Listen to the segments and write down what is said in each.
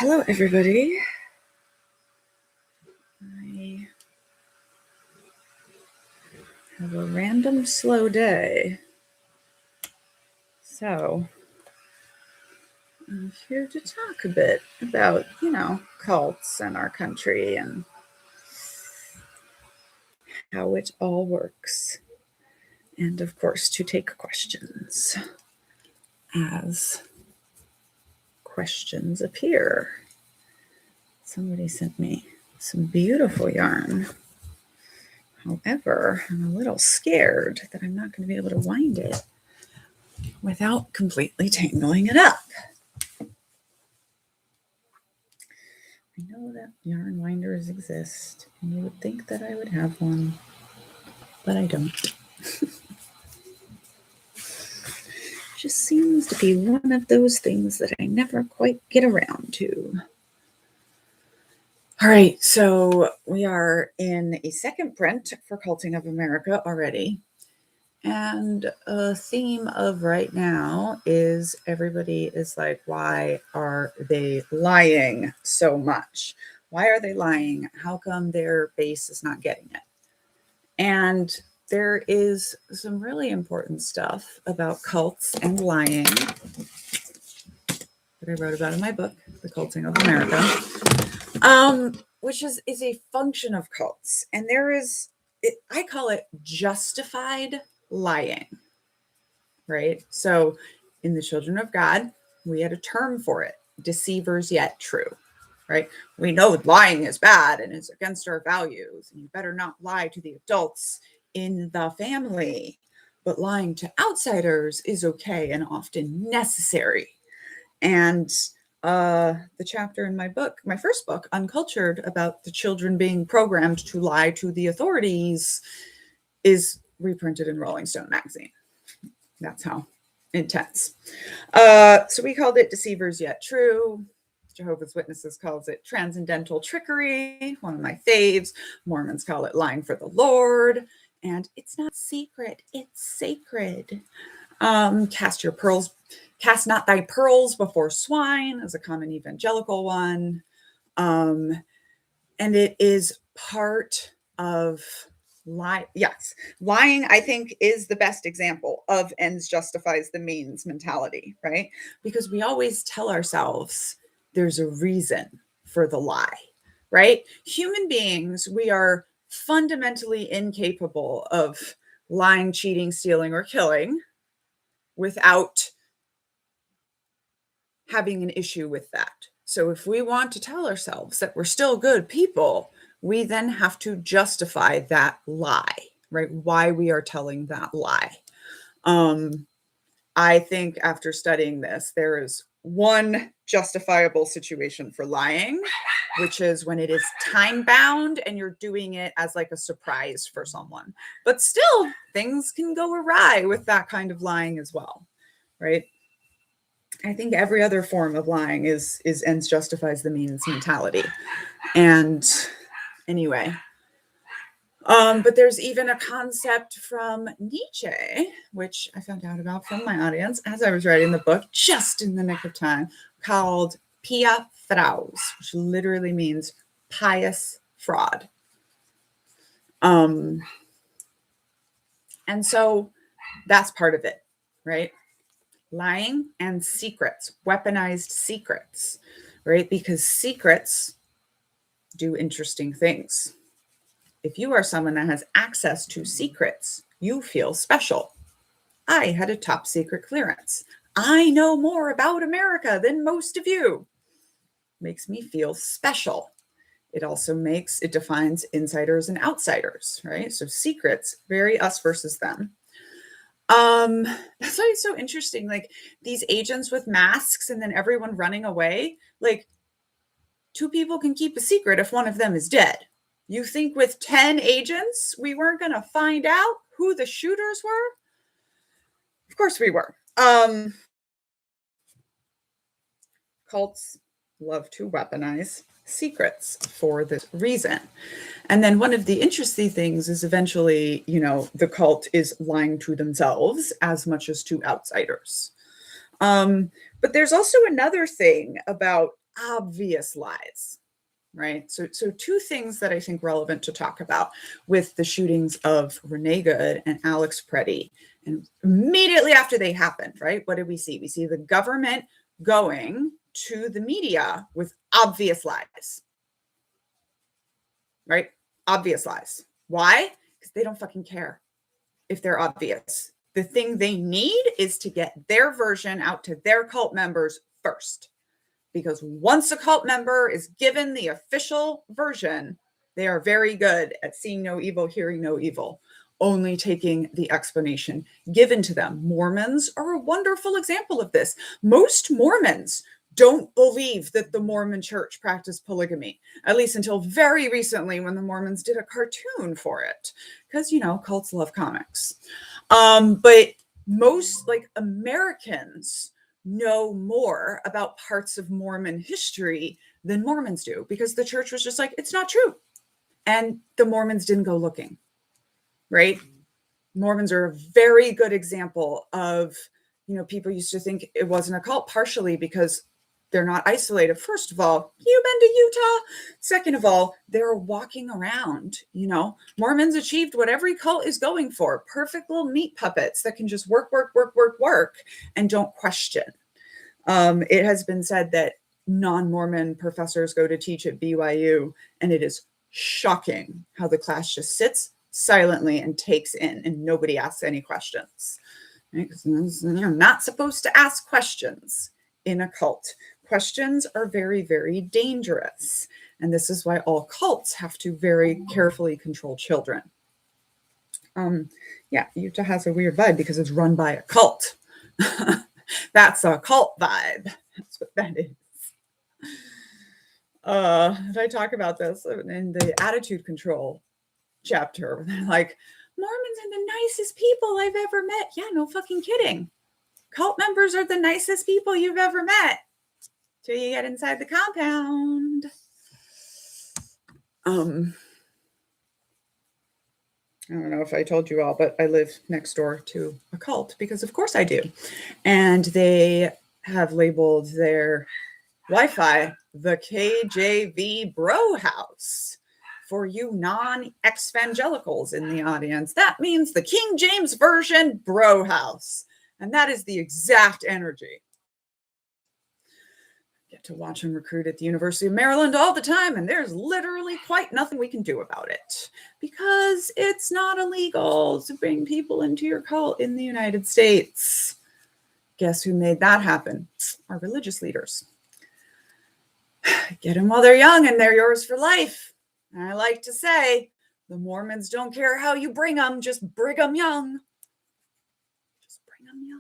Hello, everybody. I have a random slow day. So I'm here to talk a bit about, cults and our country and how it all works. And of course, to take questions as questions appear. Somebody sent me some beautiful yarn. However, I'm a little scared that I'm not going to be able to wind it without completely tangling it up. I know that yarn winders exist, and you would think that I would have one, but I don't. Just seems to be one of those things that I never quite get around to. All right, so we are in a second print for Culting of America already. And a theme of right now is everybody is like, why are they lying so much? Why are they lying? How come their base is not getting it? And there is some really important stuff about cults and lying that I wrote about in my book, The Culting of America, which is a function of cults. And there is, I call it justified lying, right? So in the Children of God, we had a term for it, deceivers yet true, right? We know lying is bad and is against our values, and you better not lie to the adults in the family, but lying to outsiders is okay and often necessary. And the chapter in my book, my first book, Uncultured, about the children being programmed to lie to the authorities, is reprinted in Rolling Stone magazine. That's how intense. So we called it Deceivers Yet True. Jehovah's Witnesses calls it transcendental trickery, one of my faves. Mormons call it lying for the Lord. And it's not secret, it's sacred. Cast not thy pearls before swine is a common evangelical one. And it is part of lying, I think, is the best example of ends justifies the means mentality, right? Because we always tell ourselves there's a reason for the lie, right? Human beings, we are fundamentally incapable of lying, cheating, stealing, or killing without having an issue with that. So if we want to tell ourselves that we're still good people, we then have to justify that lie, right? Why we are telling that lie. I think after studying this, there is one justifiable situation for lying, which is when it is time bound and you're doing it as like a surprise for someone. But still, things can go awry with that kind of lying as well, right? I think every other form of lying is ends justifies the means mentality. And anyway, but there's even a concept from Nietzsche, which I found out about from my audience as I was writing the book, just in the nick of time, called Pia Fraus, which literally means pious fraud. And so that's part of it, right? Lying and secrets, weaponized secrets, right? Because secrets do interesting things. If you are someone that has access to secrets, you feel special. I had a top secret clearance. I know more about America than most of you. Makes me feel special. It also defines insiders and outsiders, right? So secrets, very us versus them. That's why it's so interesting. Like these agents with masks and then everyone running away, like two people can keep a secret if one of them is dead. You think with 10 agents, we weren't going to find out who the shooters were? Of course we were. Cults love to weaponize secrets for this reason. And then one of the interesting things is eventually, the cult is lying to themselves as much as to outsiders. But there's also another thing about obvious lies, right? So two things that I think relevant to talk about with the shootings of Renee Good and Alex Preddy. And immediately after they happened, right? What did we see? We see the government going to the media with obvious lies, right? Obvious lies. Why? Because they don't fucking care if they're obvious. The thing they need is to get their version out to their cult members first. Because once a cult member is given the official version, they are very good at seeing no evil, hearing no evil, only taking the explanation given to them. Mormons are a wonderful example of this. Most Mormons don't believe that the Mormon church practiced polygamy, at least until very recently when the Mormons did a cartoon for it, because, cults love comics. But most Americans know more about parts of Mormon history than Mormons do, because the church was just like, it's not true. And the Mormons didn't go looking, right? Mormons are a very good example of, people used to think it wasn't a cult, partially because they're not isolated. First of all, you've been to Utah. Second of all, they're walking around, Mormons achieved what every cult is going for: perfect little meat puppets that can just work, and don't question. It has been said that non-Mormon professors go to teach at BYU, and it is shocking how the class just sits silently and takes in, and nobody asks any questions. Right? You're not supposed to ask questions in a cult. Questions are very, very dangerous. And this is why all cults have to very carefully control children. Utah has a weird vibe because it's run by a cult. That's a cult vibe. That's what that is. Did I talk about this in the attitude control chapter? They're like, Mormons are the nicest people I've ever met. Yeah, no fucking kidding. Cult members are the nicest people you've ever met till you get inside the compound. I don't know if I told you all, but I live next door to a cult, because of course I do. And they have labeled their Wi-Fi the KJV Bro House. For you non-evangelicals in the audience, that means the King James Version Bro House. And that is the exact energy. Get to watch them recruit at the University of Maryland all the time, and there's literally quite nothing we can do about it, because it's not illegal to bring people into your cult in the United States. Guess who made that happen? Our religious leaders. Get them while they're young, and they're yours for life. And I like to say, the Mormons don't care how you bring them, just bring them young. Just bring them young.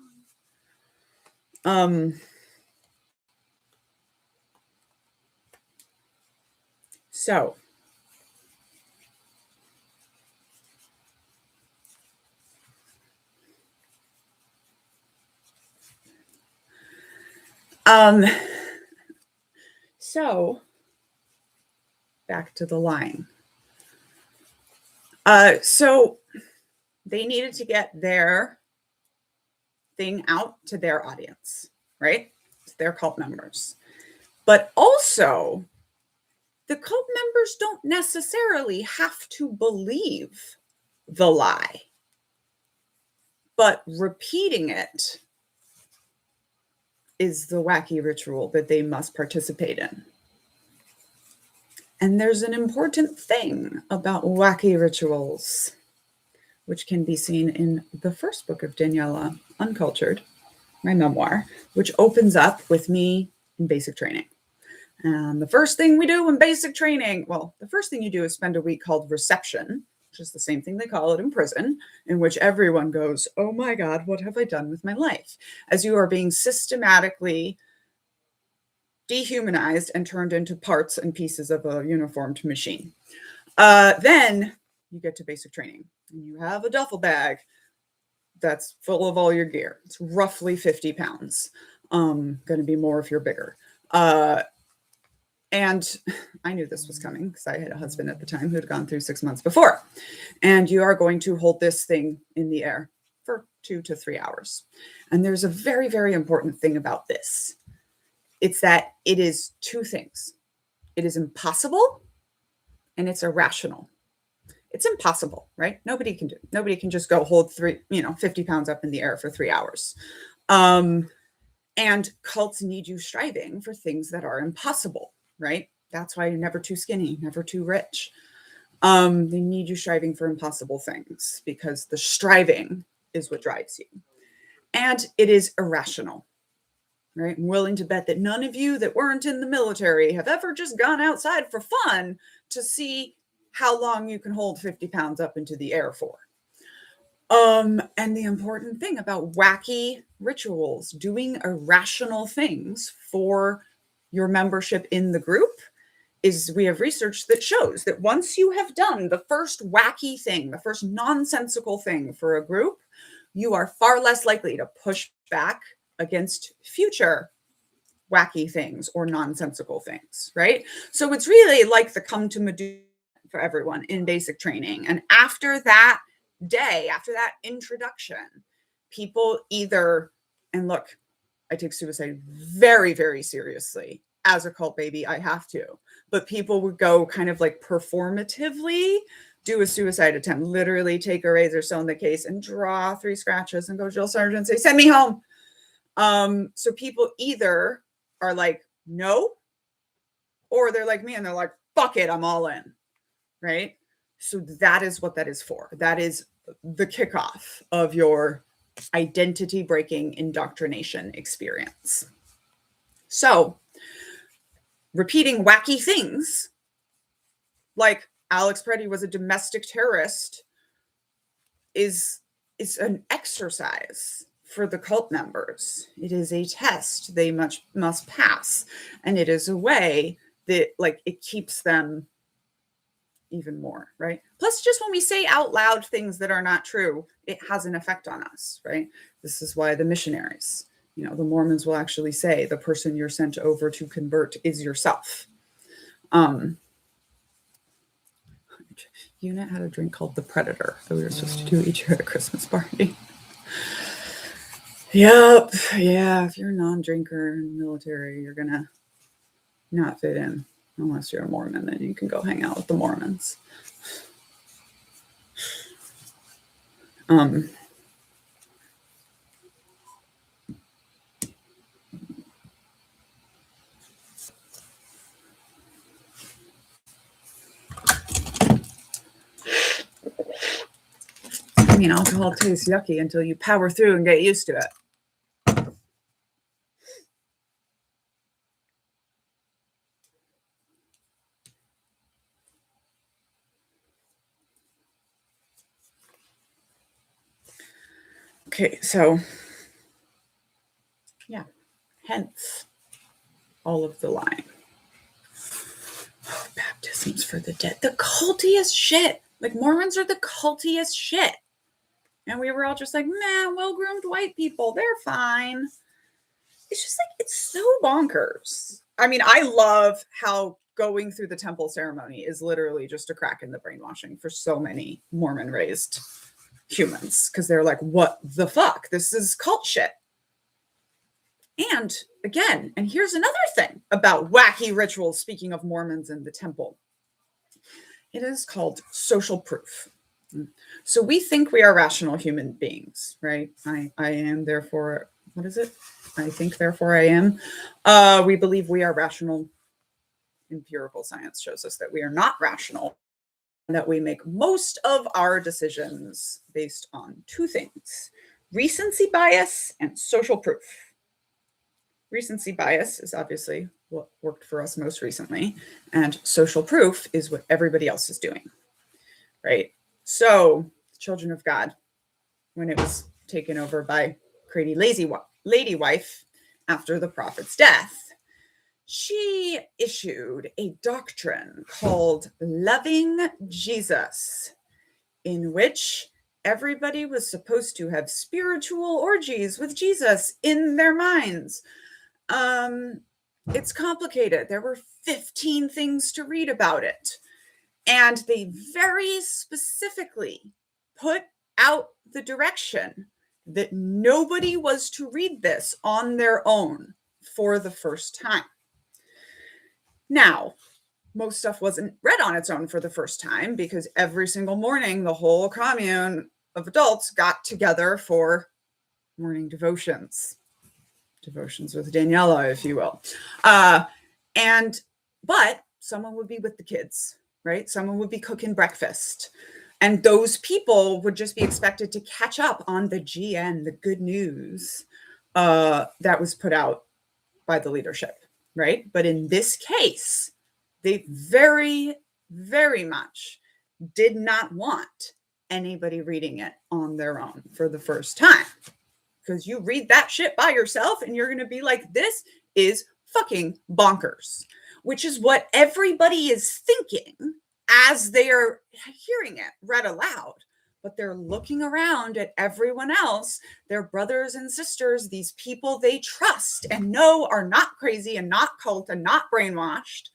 So, back to the lying. So they needed to get their thing out to their audience, right? To their cult members. But also, the cult members don't necessarily have to believe the lie, but repeating it is the wacky ritual that they must participate in. And there's an important thing about wacky rituals, which can be seen in the first book of Daniela, Uncultured, my memoir, which opens up with me in basic training. And the first thing we do in basic training, the first thing you do is spend a week called reception, which is the same thing they call it in prison, in which everyone goes, oh my God, what have I done with my life? As you are being systematically dehumanized and turned into parts and pieces of a uniformed machine. Then you get to basic training, and you have a duffel bag that's full of all your gear. It's roughly 50 pounds. Going to be more if you're bigger. And I knew this was coming because I had a husband at the time who had gone through 6 months before. And you are going to hold this thing in the air for 2 to 3 hours. And there's a very, very important thing about this. It's that it is two things. It is impossible and it's irrational. It's impossible, right? Nobody can do it. Nobody can just go hold 50 pounds up in the air for 3 hours. And cults need you striving for things that are impossible, right? That's why you're never too skinny, never too rich. They need you striving for impossible things because the striving is what drives you. And it is irrational, right? I'm willing to bet that none of you that weren't in the military have ever just gone outside for fun to see how long you can hold 50 pounds up into the air for. And the important thing about wacky rituals, doing irrational things for your membership in the group, is we have research that shows that once you have done the first wacky thing, the first nonsensical thing for a group, you are far less likely to push back against future wacky things or nonsensical things, right? So it's really like the come to Medusa for everyone in basic training. And after that day, after that introduction, people either, and look, I take suicide very, very seriously. As a cult baby, I have to. But people would go kind of like performatively do a suicide attempt, literally take a razor, sew in the case, and draw 3 scratches and go to drill sergeant and say, send me home. So people either are like, no, or they're like me and they're like, fuck it, I'm all in, right? So that is what that is for. That is the kickoff of your identity breaking indoctrination experience. So repeating wacky things like Alex Preddy was a domestic terrorist is an exercise for the cult members. It is a test they must pass, and it is a way that it keeps them even more, right? Plus, just when we say out loud things that are not true, it has an effect on us, right? This is why the missionaries, the Mormons will actually say the person you're sent over to convert is yourself. Unit had a drink called the Predator that we were supposed to do each year at a Christmas party. Yep. Yeah. If you're a non-drinker in the military, you're going to not fit in. Unless you're a Mormon, then you can go hang out with the Mormons. Alcohol tastes yucky until you power through and get used to it. Okay, so yeah, hence all of the lying. Oh, baptisms for the dead. The cultiest shit. Mormons are the cultiest shit. And we were all just like, man, well-groomed white people, they're fine. It's just it's so bonkers. I love how going through the temple ceremony is literally just a crack in the brainwashing for so many Mormon-raised humans, because they're like, what the fuck? This is cult shit. And again, and here's another thing about wacky rituals, speaking of Mormons and the temple. It is called social proof. So we think we are rational human beings, right? I am, therefore, what is it? I think, therefore I am. We believe we are rational. Empirical science shows us that we are not rational, and that we make most of our decisions based on 2 things: recency bias and social proof. Recency bias is obviously what worked for us most recently, and social proof is what everybody else is doing, right? So, Children of God, when it was taken over by Crazy Lady Wife after the prophet's death, she issued a doctrine called Loving Jesus, in which everybody was supposed to have spiritual orgies with Jesus in their minds. It's complicated. There were 15 things to read about it. And they very specifically put out the direction that nobody was to read this on their own. for the first time. Now, most stuff wasn't read on its own for the first time because every single morning, the whole commune of adults got together for morning devotions with Daniela, if you will. But someone would be with the kids, right? Someone would be cooking breakfast. And those people would just be expected to catch up on the GN, the good news that was put out by the leadership, right? But in this case, they very, very much did not want anybody reading it on their own for the first time. Because you read that shit by yourself and you're going to be like, this is fucking bonkers, which is what everybody is thinking as they are hearing it read aloud. But they're looking around at everyone else, their brothers and sisters, these people they trust and know are not crazy and not cult and not brainwashed.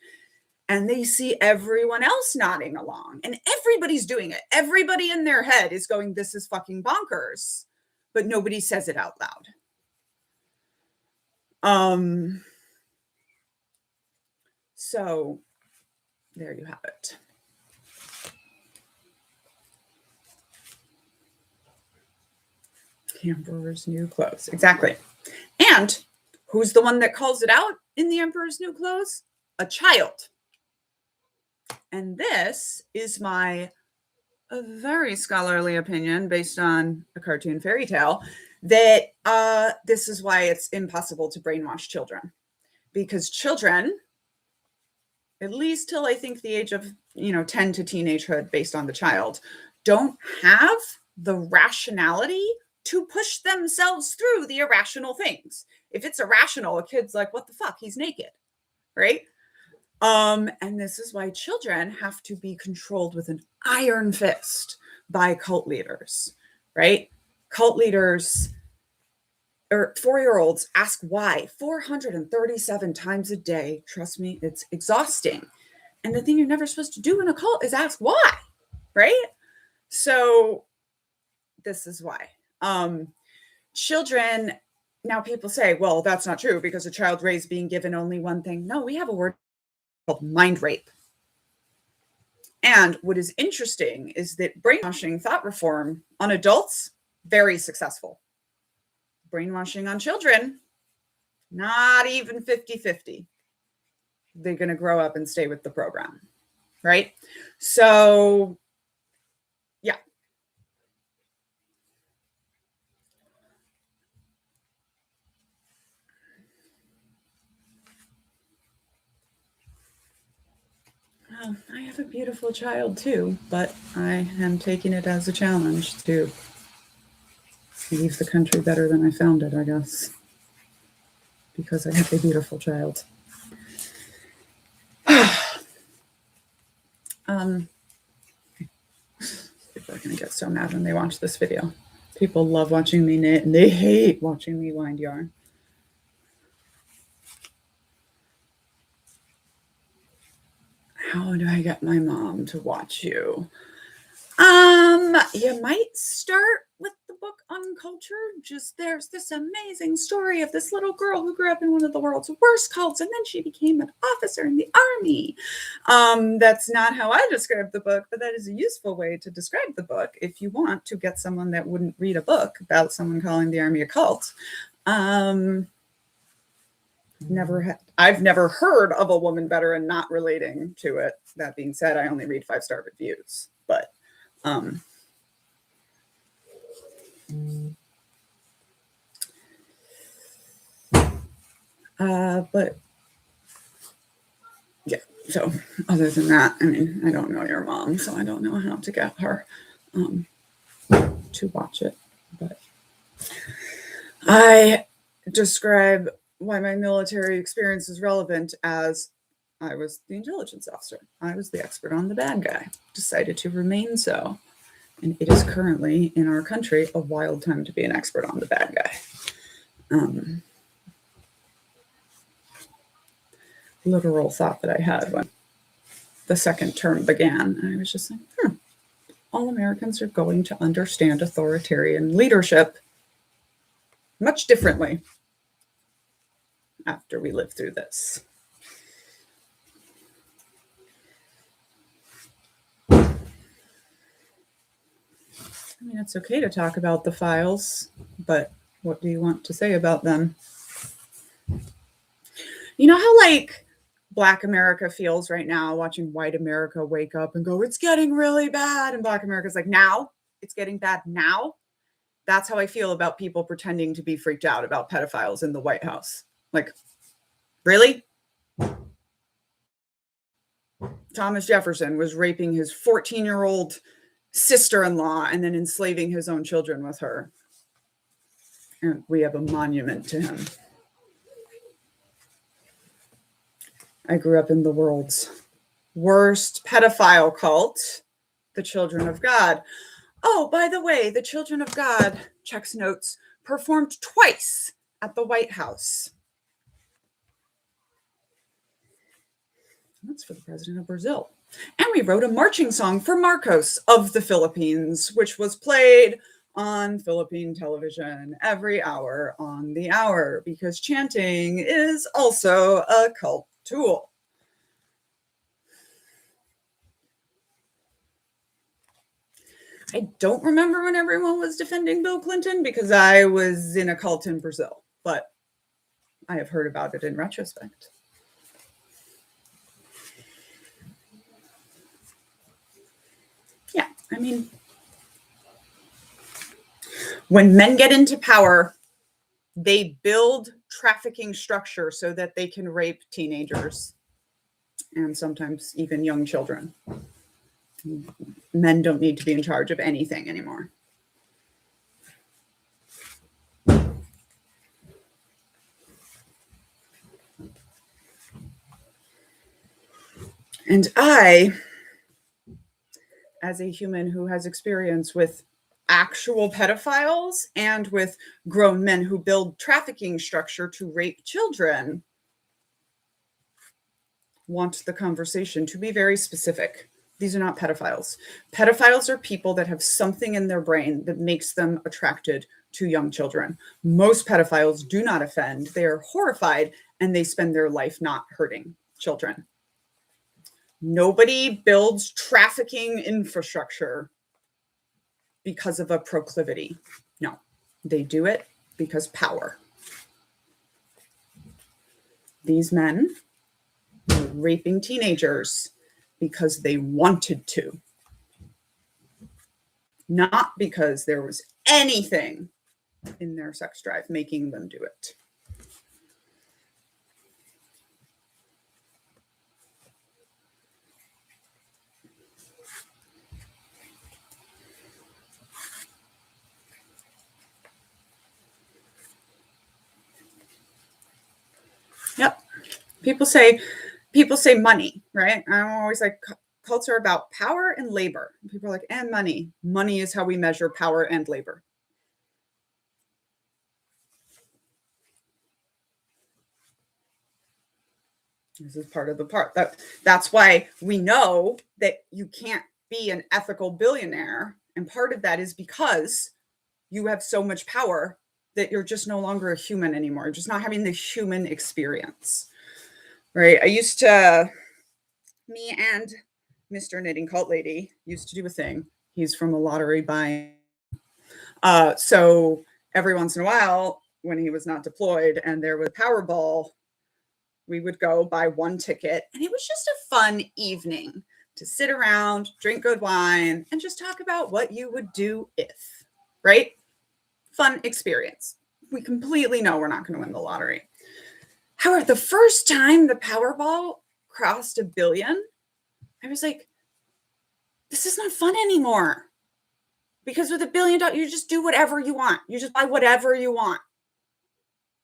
And they see everyone else nodding along and everybody's doing it. Everybody in their head is going, this is fucking bonkers, but nobody says it out loud. So there you have it. The Emperor's New Clothes. Exactly. And who's the one that calls it out in The Emperor's New Clothes? A child. And this is my very scholarly opinion based on a cartoon fairy tale that this is why it's impossible to brainwash children. Because children, at least till I think the age of 10 to teenagehood based on the child, don't have the rationality to push themselves through the irrational things. If it's irrational, a kid's like, what the fuck? He's naked, right? And this is why children have to be controlled with an iron fist by cult leaders, right? Cult leaders or 4-year-olds ask why 437 times a day. Trust me, it's exhausting. And the thing you're never supposed to do in a cult is ask why, right? So this is why. Children, now people say, well, that's not true because a child raised being given only one thing. No, we have a word called mind rape. And what is interesting is that brainwashing thought reform on adults, very successful. Brainwashing on children, not even 50-50. They're going to grow up and stay with the program, right? So, yeah. Well, I have a beautiful child too, but I am taking it as a challenge to leave the country better than I found it, I guess, because I have a beautiful child. People are going to get so mad when they watch this video. People love watching me knit and they hate watching me wind yarn. How do I get my mom to watch you? You might start with the book Uncultured. Just there's this amazing story of this little girl who grew up in one of the world's worst cults, and then she became an officer in the army. That's not how I describe the book, but that is a useful way to describe the book if you want to get someone that wouldn't read a book about someone calling the army a cult. I've never heard of a woman better and not relating to it. That being said, I only read 5-star reviews, but yeah, so other than that, I mean, I don't know your mom, so I don't know how to get her to watch it, but I describe why my military experience is relevant as I was the intelligence officer. I was the expert on the bad guy, decided to remain so. And it is currently in our country a wild time to be an expert on the bad guy. Literal thought that I had when the second term began. And I was just like, all Americans are going to understand authoritarian leadership much differently after we live through this. I mean, it's okay to talk about the files, but what do you want to say about them? You know how like Black America feels right now watching white America wake up and go, it's getting really bad. And Black America's like, now it's getting bad now. That's how I feel about people pretending to be freaked out about pedophiles in the White House. Like, really? Thomas Jefferson was raping his 14-year-old sister-in-law and then enslaving his own children with her. And we have a monument to him. I grew up in the world's worst pedophile cult, the Children of God. Oh, by the way, the Children of God, checks notes, performed twice at the White House. That's for the president of Brazil. And we wrote a marching song for Marcos of the Philippines, which was played on Philippine television every hour on the hour, because chanting is also a cult tool. I don't remember when everyone was defending Bill Clinton because I was in a cult in Brazil, but I have heard about it in retrospect. Yeah, I mean, when men get into power, they build trafficking structure so that they can rape teenagers and sometimes even young children. Men don't need to be in charge of anything anymore. And I, as a human who has experience with actual pedophiles and with grown men who build trafficking structure to rape children, want the conversation to be very specific. These are not pedophiles. Pedophiles are people that have something in their brain that makes them attracted to young children. Most pedophiles do not offend. They are horrified and they spend their life not hurting children. Nobody builds trafficking infrastructure because of a proclivity. No, they do it because power. These men were raping teenagers because they wanted to, not because there was anything in their sex drive making them do it. Yep. People say money, right? I'm always like, cults are about power and labor. And people are like, and money. Money is how we measure power and labor. This is part of the part. That's why we know that you can't be an ethical billionaire. And part of that is because you have so much power that you're just no longer a human anymore. You're just not having the human experience, right? Me and Mr. Knitting Cult Lady used to do a thing. He's from a lottery buying. So every once in a while, when he was not deployed and there was Powerball, we would go buy one ticket. And it was just a fun evening to sit around, drink good wine, and just talk about what you would do if, right? Fun experience. We completely know we're not going to win the lottery. However, the first time the Powerball crossed $1 billion, I was like, this is not fun anymore. Because with $1 billion, you just do whatever you want. You just buy whatever you want.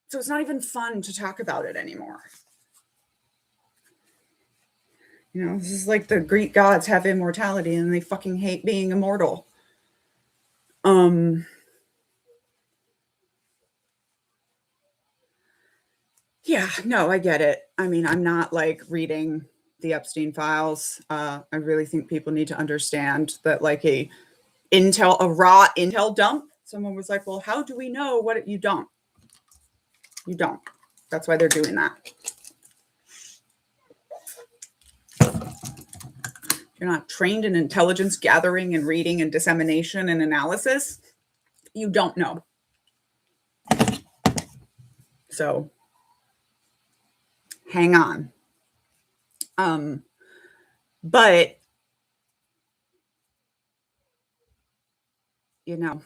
So it's not even fun to talk about it anymore. You know, this is like the Greek gods have immortality and they fucking hate being immortal. Yeah, no, I get it. I mean, I'm not like reading the Epstein files. I really think people need to understand that like a raw intel dump, someone was like, well, how do we know what you don't? You don't. That's why they're doing that. You're not trained in intelligence gathering and reading and dissemination and analysis. You don't know. So hang on. But, you know,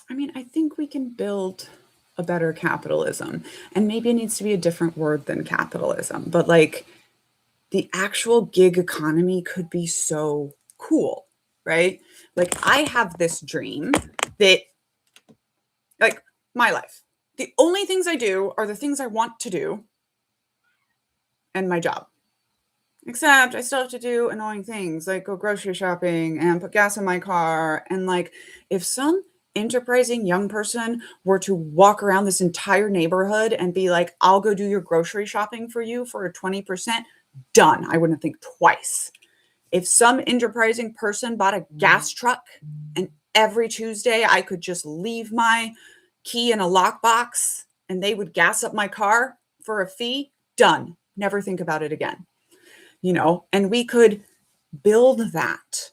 I mean, I think we can build a better capitalism. And maybe it needs to be a different word than capitalism. But like the actual gig economy could be so cool, right? Like I have this dream that, like, my life, the only things I do are the things I want to do and my job. Except I still have to do annoying things like go grocery shopping and put gas in my car. And like, if some enterprising young person were to walk around this entire neighborhood and be like, I'll go do your grocery shopping for you for a 20%, done. I wouldn't think twice. If some enterprising person bought a gas truck and every Tuesday I could just leave my key in a lockbox and they would gas up my car for a fee, done. Never think about it again. And we could build that.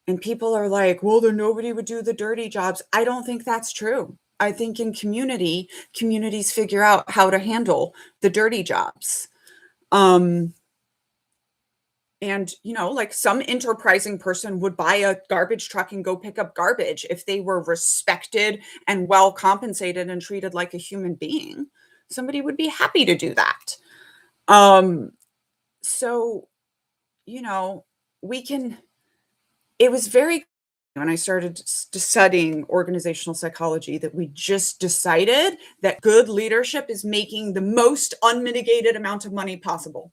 And people are like, well, then nobody would do the dirty jobs. I don't think that's true. I think in communities figure out how to handle the dirty jobs. And, like some enterprising person would buy a garbage truck and go pick up garbage if they were respected and well compensated and treated like a human being. Somebody would be happy to do that. So, it was very, when I started studying organizational psychology, that we just decided that good leadership is making the most unmitigated amount of money possible.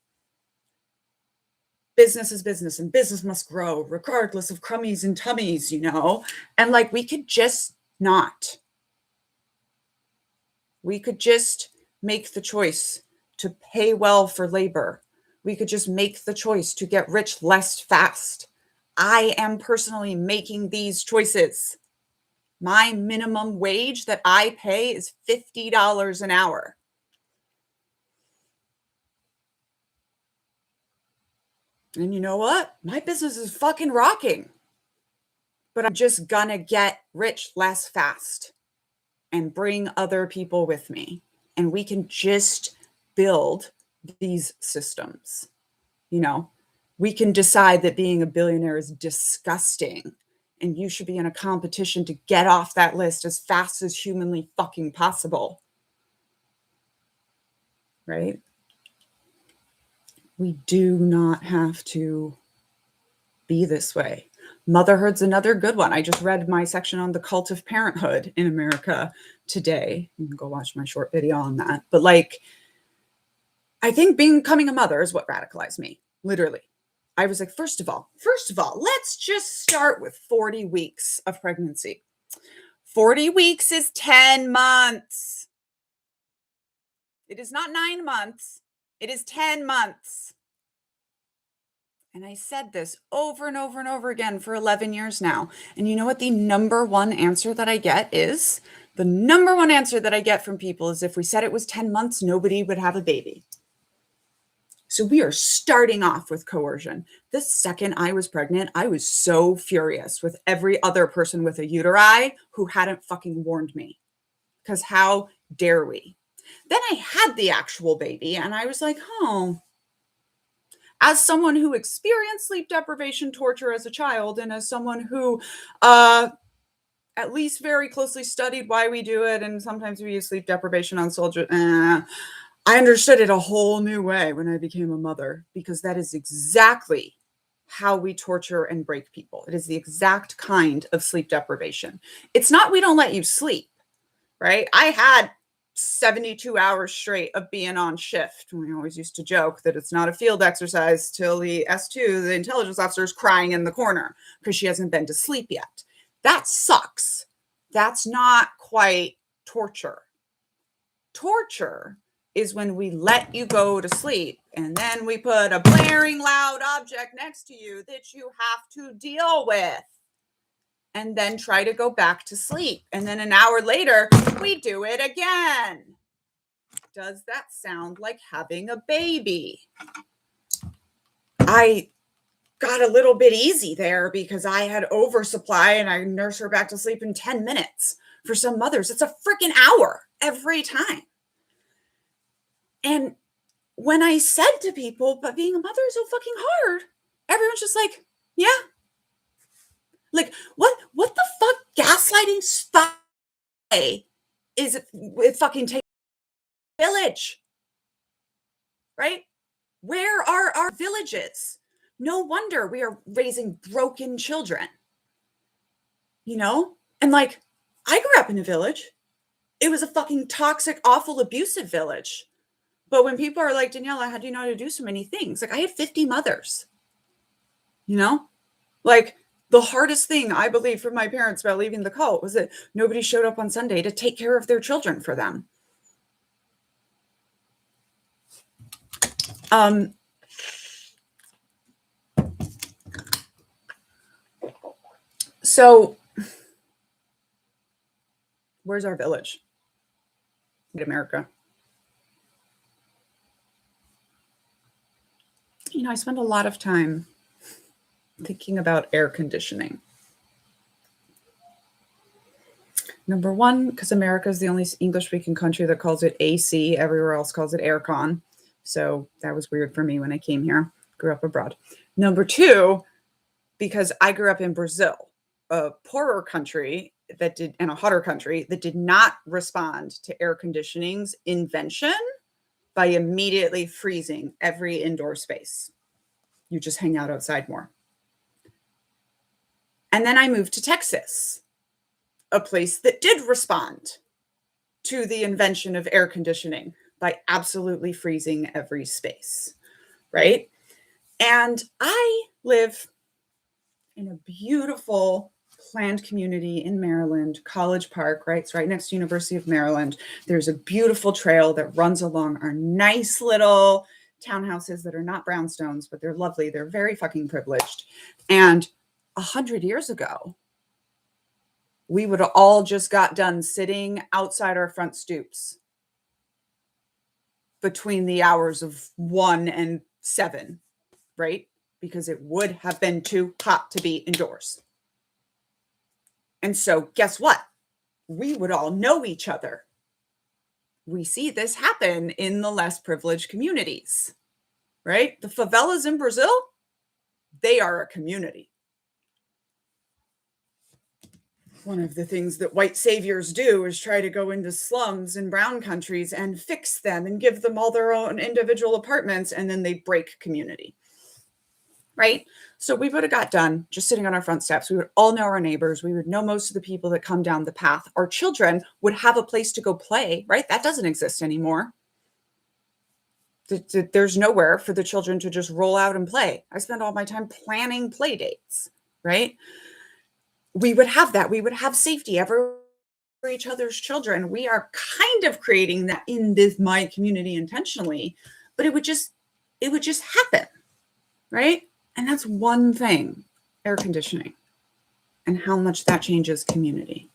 Business is business and business must grow regardless of crummies and tummies, and like we could just not. We could just make the choice to pay well for labor. We could just make the choice to get rich less fast. I am personally making these choices. My minimum wage that I pay is $50 an hour. And you know what? My business is fucking rocking. But I'm just gonna get rich less fast and bring other people with me. And we can just build these systems. We can decide that being a billionaire is disgusting and you should be in a competition to get off that list as fast as humanly fucking possible. Right? We do not have to be this way. Motherhood's another good one. I just read my section on the cult of parenthood in America today. You can go watch my short video on that. But like, I think becoming a mother is what radicalized me, literally. I was like, first of all, let's just start with 40 weeks of pregnancy. 40 weeks is 10 months. It is not 9 months. It is 10 months. And I said this over and over and over again for 11 years now. And you know what the number one answer that I get is? The number one answer that I get from people is if we said it was 10 months, nobody would have a baby. So we are starting off with coercion. The second I was pregnant, I was so furious with every other person with a uteri who hadn't fucking warned me. Because how dare we? Then I had the actual baby and I was like, as someone who experienced sleep deprivation torture as a child and as someone who at least very closely studied why we do it, and sometimes we use sleep deprivation on soldiers, I understood it a whole new way when I became a mother, because that is exactly how we torture and break people. It is the exact kind of sleep deprivation. It's not we don't let you sleep, right? I had 72 hours straight of being on shift. We always used to joke that it's not a field exercise till the S2, the intelligence officer, is crying in the corner because she hasn't been to sleep yet. That sucks. That's not quite torture. Torture is when we let you go to sleep and then we put a blaring loud object next to you that you have to deal with. and then try to go back to sleep. And then an hour later, we do it again. Does that sound like having a baby? I got a little bit easy there because I had oversupply and I nurse her back to sleep in 10 minutes. For some mothers, it's a freaking hour every time. And when I said to people, but being a mother is so fucking hard, everyone's just like, yeah. Like, what the fuck gaslighting spy is it fucking take village? Right? Where are our villages? No wonder we are raising broken children. You know? And like, I grew up in a village. It was a fucking toxic, awful, abusive village. But when people are like, Daniela, how do you know how to do so many things? Like, I had 50 mothers. You know? Like, the hardest thing I believe for my parents about leaving the cult was that nobody showed up on Sunday to take care of their children for them. So where's our village in America? You know, I spend a lot of time thinking about air conditioning. Number one, because America is the only English-speaking country that calls it AC. Everywhere else calls it aircon. So that was weird for me when I came here, grew up abroad. Number two, because I grew up in Brazil, a poorer country and a hotter country that did not respond to air conditioning's invention by immediately freezing every indoor space. You just hang out outside more. And then I moved to Texas, a place that did respond to the invention of air conditioning by absolutely freezing every space, right? And I live in a beautiful planned community in Maryland, College Park, right? It's right next to University of Maryland. There's a beautiful trail that runs along our nice little townhouses that are not brownstones, but they're lovely. They're very fucking privileged. And 100 years ago, we would have all just got done sitting outside our front stoops between the hours of 1 and 7, right? Because it would have been too hot to be indoors. And so guess what? We would all know each other. We see this happen in the less privileged communities, right? The favelas in Brazil, they are a community. One of the things that white saviors do is try to go into slums in brown countries and fix them and give them all their own individual apartments, and then they break community, right? So we would have got done just sitting on our front steps. We would all know our neighbors. We would know most of the people that come down the path. Our children would have a place to go play, right? That doesn't exist anymore. There's nowhere for the children to just roll out and play. I spend all my time planning play dates, right? We would have that. We would have safety for each other's children. We are kind of creating that in my community intentionally, but it would just happen, right? And that's one thing, air conditioning, and how much that changes community.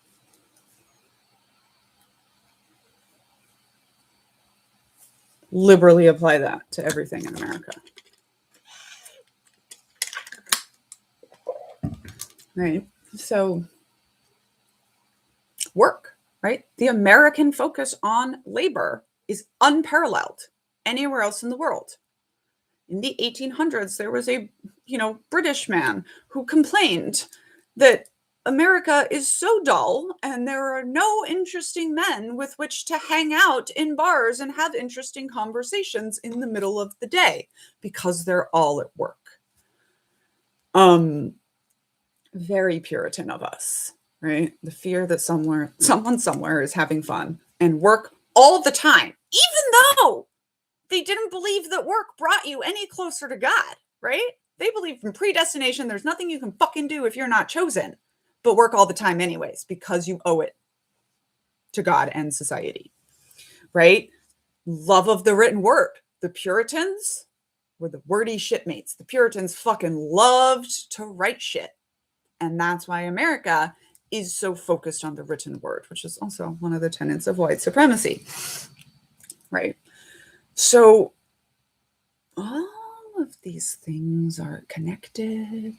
Liberally apply that to everything in America. Right? So work, right? The American focus on labor is unparalleled anywhere else in the world. In the 1800s, there was a, British man who complained that America is so dull and there are no interesting men with which to hang out in bars and have interesting conversations in the middle of the day because they're all at work. Very Puritan of us, right? The fear that someone somewhere is having fun and work all the time, even though they didn't believe that work brought you any closer to God, right? They believe in predestination. There's nothing you can fucking do if you're not chosen, but work all the time anyways, because you owe it to God and society, right? Love of the written word. The Puritans were the wordy shitmates. The Puritans fucking loved to write shit. And that's why America is so focused on the written word, which is also one of the tenets of white supremacy, right? So all of these things are connected.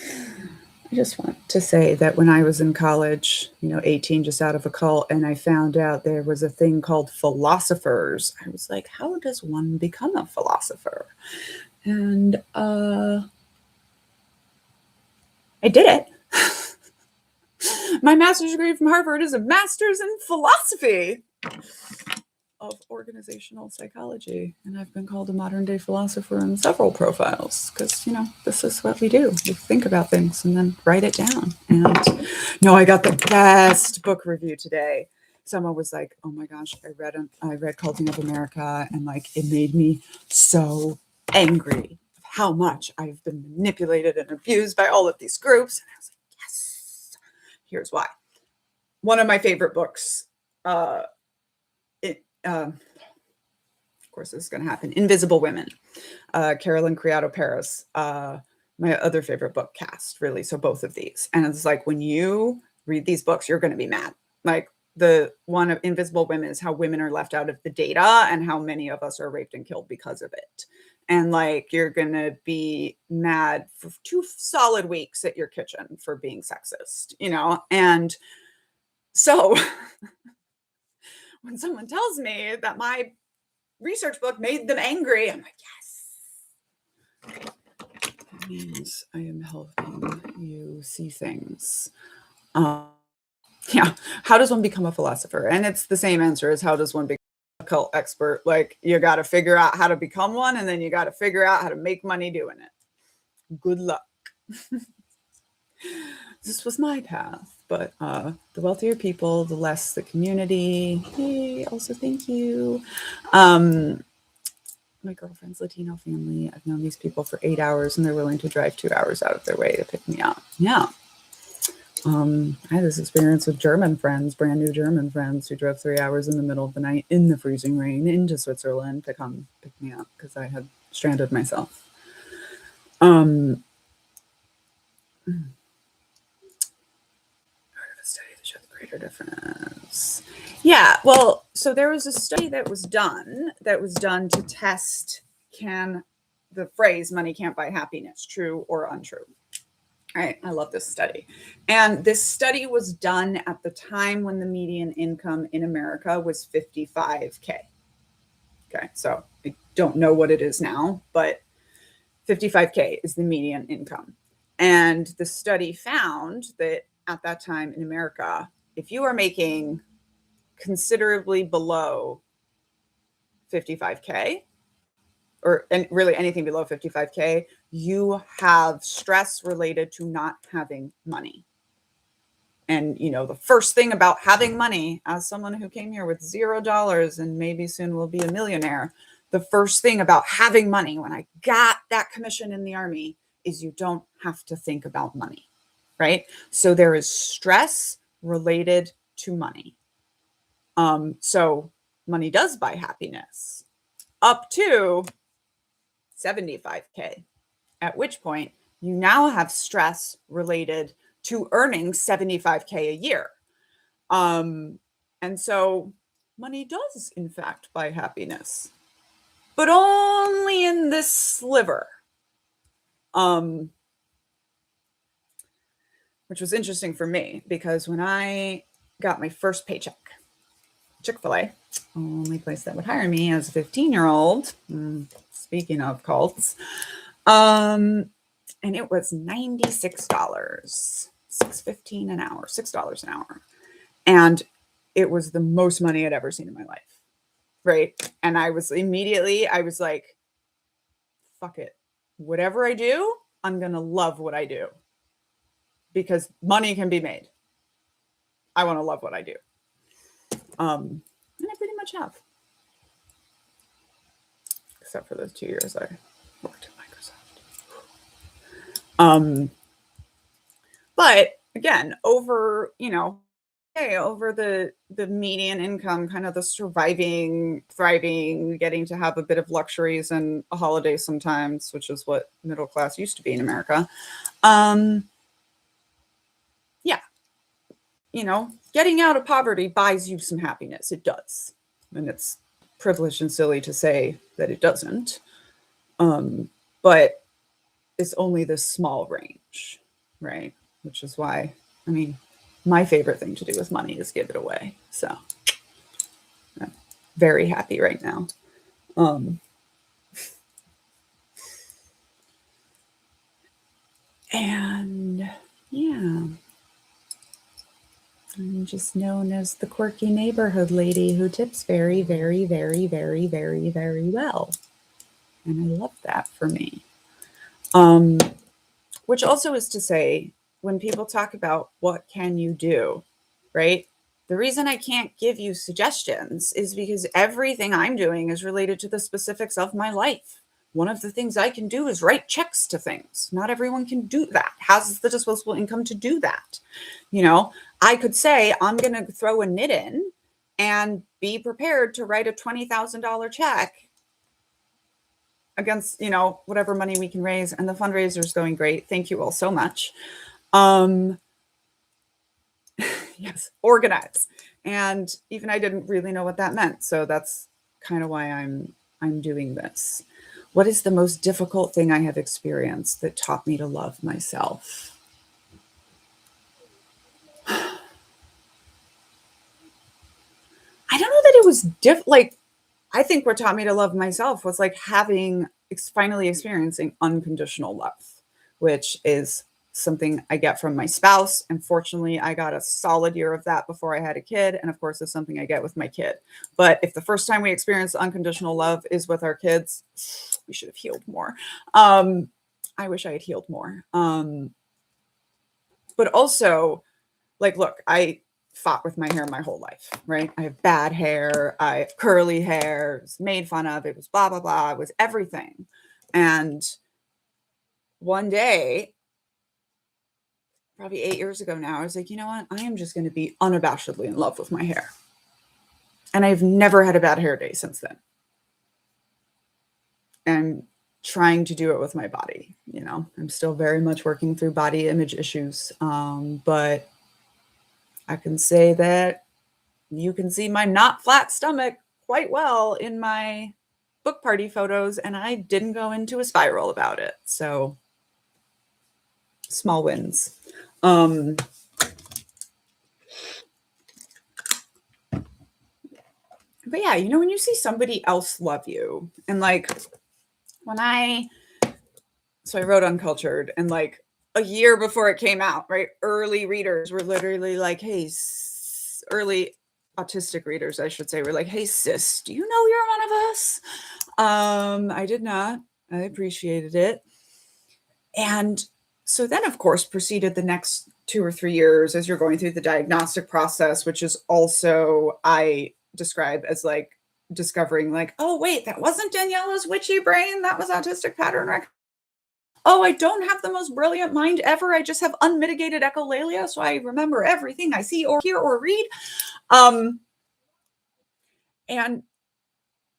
I just want to say that when I was in college, 18, just out of a cult, and I found out there was a thing called philosophers, I was like, how does one become a philosopher? And I did it. My master's degree from Harvard is a master's in philosophy of organizational psychology. And I've been called a modern day philosopher in several profiles because, this is what we do. We think about things and then write it down. And no, I got the best book review today. Someone was like, oh my gosh, I read Culting of America, and like it made me so angry of how much I've been manipulated and abused by all of these groups. And I was like, yes, here's why. One of my favorite books, of course, this is going to happen. Invisible Women, Carolyn Criado Perez. My other favorite book, Caste, really. So both of these. And it's like, when you read these books, you're going to be mad. Like the one of Invisible Women is how women are left out of the data and how many of us are raped and killed because of it. And like, you're going to be mad for 2 solid weeks at your kitchen for being sexist, And so when someone tells me that my research book made them angry, I'm like, yes. That means I am helping you see things. Yeah. How does one become a philosopher? And it's the same answer as how does one become a cult expert? Like, you got to figure out how to become one, and then you got to figure out how to make money doing it. Good luck. This was my path, but the wealthier people, the less the community. Hey, also thank you. My girlfriend's Latino family. I've known these people for 8 hours, and they're willing to drive 2 hours out of their way to pick me up. Yeah. I had this experience with German friends, brand new German friends, who drove 3 hours in the middle of the night in the freezing rain into Switzerland to come pick me up because I had stranded myself. Study to show the greater difference. Yeah, well, so there was a study that was done to test, can the phrase money can't buy happiness, true or untrue? All right, I love this study. And this study was done at the time when the median income in America was $55K. Okay, so I don't know what it is now, but $55K is the median income. And the study found that at that time in America, if you are making considerably below 55K, and really anything below 55K, you have stress related to not having money. And, the first thing about having money, as someone who came here with $0 and maybe soon will be a millionaire, the first thing about having money when I got that commission in the Army is you don't have to think about money, right? So there is stress related to money. So money does buy happiness up to 75K, at which point you now have stress related to earning 75K a year. And so money does in fact buy happiness, but only in this sliver. Which was interesting for me because when I got my first paycheck, Chick-fil-A, only place that would hire me as a 15-year-old, speaking of cults, and it was $96, $6.15 an hour, $6 an hour. And it was the most money I'd ever seen in my life, right? And I was like, fuck it. Whatever I do, I'm going to love what I do because money can be made. I want to love what I do. And I pretty much have. Except for those 2 years I worked at Microsoft. But again, over the median income, kind of the surviving, thriving, getting to have a bit of luxuries and a holiday sometimes, which is what middle class used to be in America. getting out of poverty buys you some happiness. It does. And it's privileged and silly to say that it doesn't. But it's only this small range, right? Which is why, my favorite thing to do with money is give it away. So I'm very happy right now. And yeah, I'm just known as the quirky neighborhood lady who tips very, very, very, very, very, very well. And I love that for me. Which also is to say, when people talk about what can you do, right? The reason I can't give you suggestions is because everything I'm doing is related to the specifics of my life. One of the things I can do is write checks to things. Not everyone can do that, has the disposable income to do that. I could say, I'm going to throw a knit in and be prepared to write a $20,000 check against, whatever money we can raise. And the fundraiser is going great. Thank you all so much. Yes, organize. And even I didn't really know what that meant. So that's kind of why I'm doing this. What is the most difficult thing I have experienced that taught me to love myself? I don't know that it was I think what taught me to love myself was finally experiencing unconditional love, which is something I get from my spouse. And fortunately, I got a solid year of that before I had a kid. And of course, it's something I get with my kid. But if the first time we experience unconditional love is with our kids, we should have healed more. I wish I had healed more. But also, look, I fought with my hair my whole life, right? I have bad hair. I have curly hair. It was made fun of. It was blah, blah, blah. It was everything. And one day, probably 8 years ago now, I was like, you know what? I am just going to be unabashedly in love with my hair. And I've never had a bad hair day since then. And trying to do it with my body. I'm still very much working through body image issues. But I can say that you can see my not flat stomach quite well in my book party photos, and I didn't go into a spiral about it. So small wins. But yeah, when you see somebody else love you, and so I wrote Uncultured, and a year before it came out, right? Early readers were literally like, hey, early autistic readers, I should say, were like, hey, sis, do you know you're one of us? I did not. I appreciated it. And so then, of course, proceeded the next 2 or 3 years as you're going through the diagnostic process, which is also, I describe as discovering oh, wait, that wasn't Daniela's witchy brain. That was autistic pattern recognition. Oh, I don't have the most brilliant mind ever. I just have unmitigated echolalia. So I remember everything I see or hear or read. And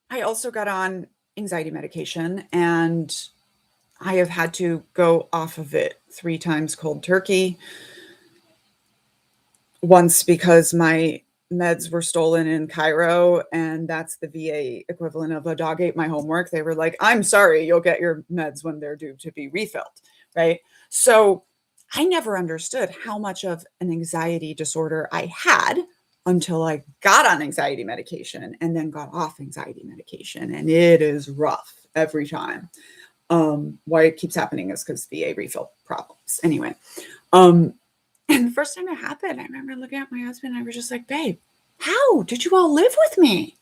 I also got on anxiety medication, and I have had to go off of it 3 times cold turkey. Once because my meds were stolen in Cairo, and that's the VA equivalent of a dog ate my homework. They were like, I'm sorry, you'll get your meds when they're due to be refilled, right? So I never understood how much of an anxiety disorder I had until I got on anxiety medication and then got off anxiety medication. And it is rough every time. Why it keeps happening is because VA refill problems. Anyway, and the first time it happened, I remember looking at my husband and I was just like, babe, how did you all live with me?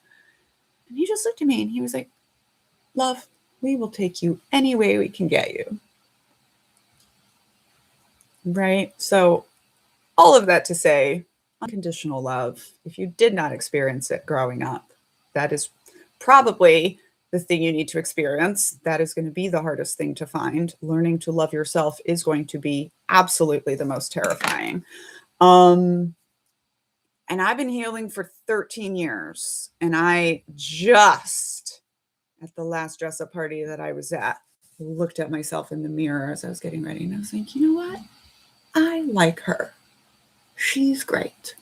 And he just looked at me and he was like, love, we will take you any way we can get you. Right? So all of that to say, unconditional love, if you did not experience it growing up, that is probably the thing you need to experience. That is going to be the hardest thing to find. Learning to love yourself is going to be absolutely the most terrifying. And I've been healing for 13 years. And I just, at the last dress-up party that I was at, looked at myself in the mirror as I was getting ready. And I was like, you know what? I like her. She's great.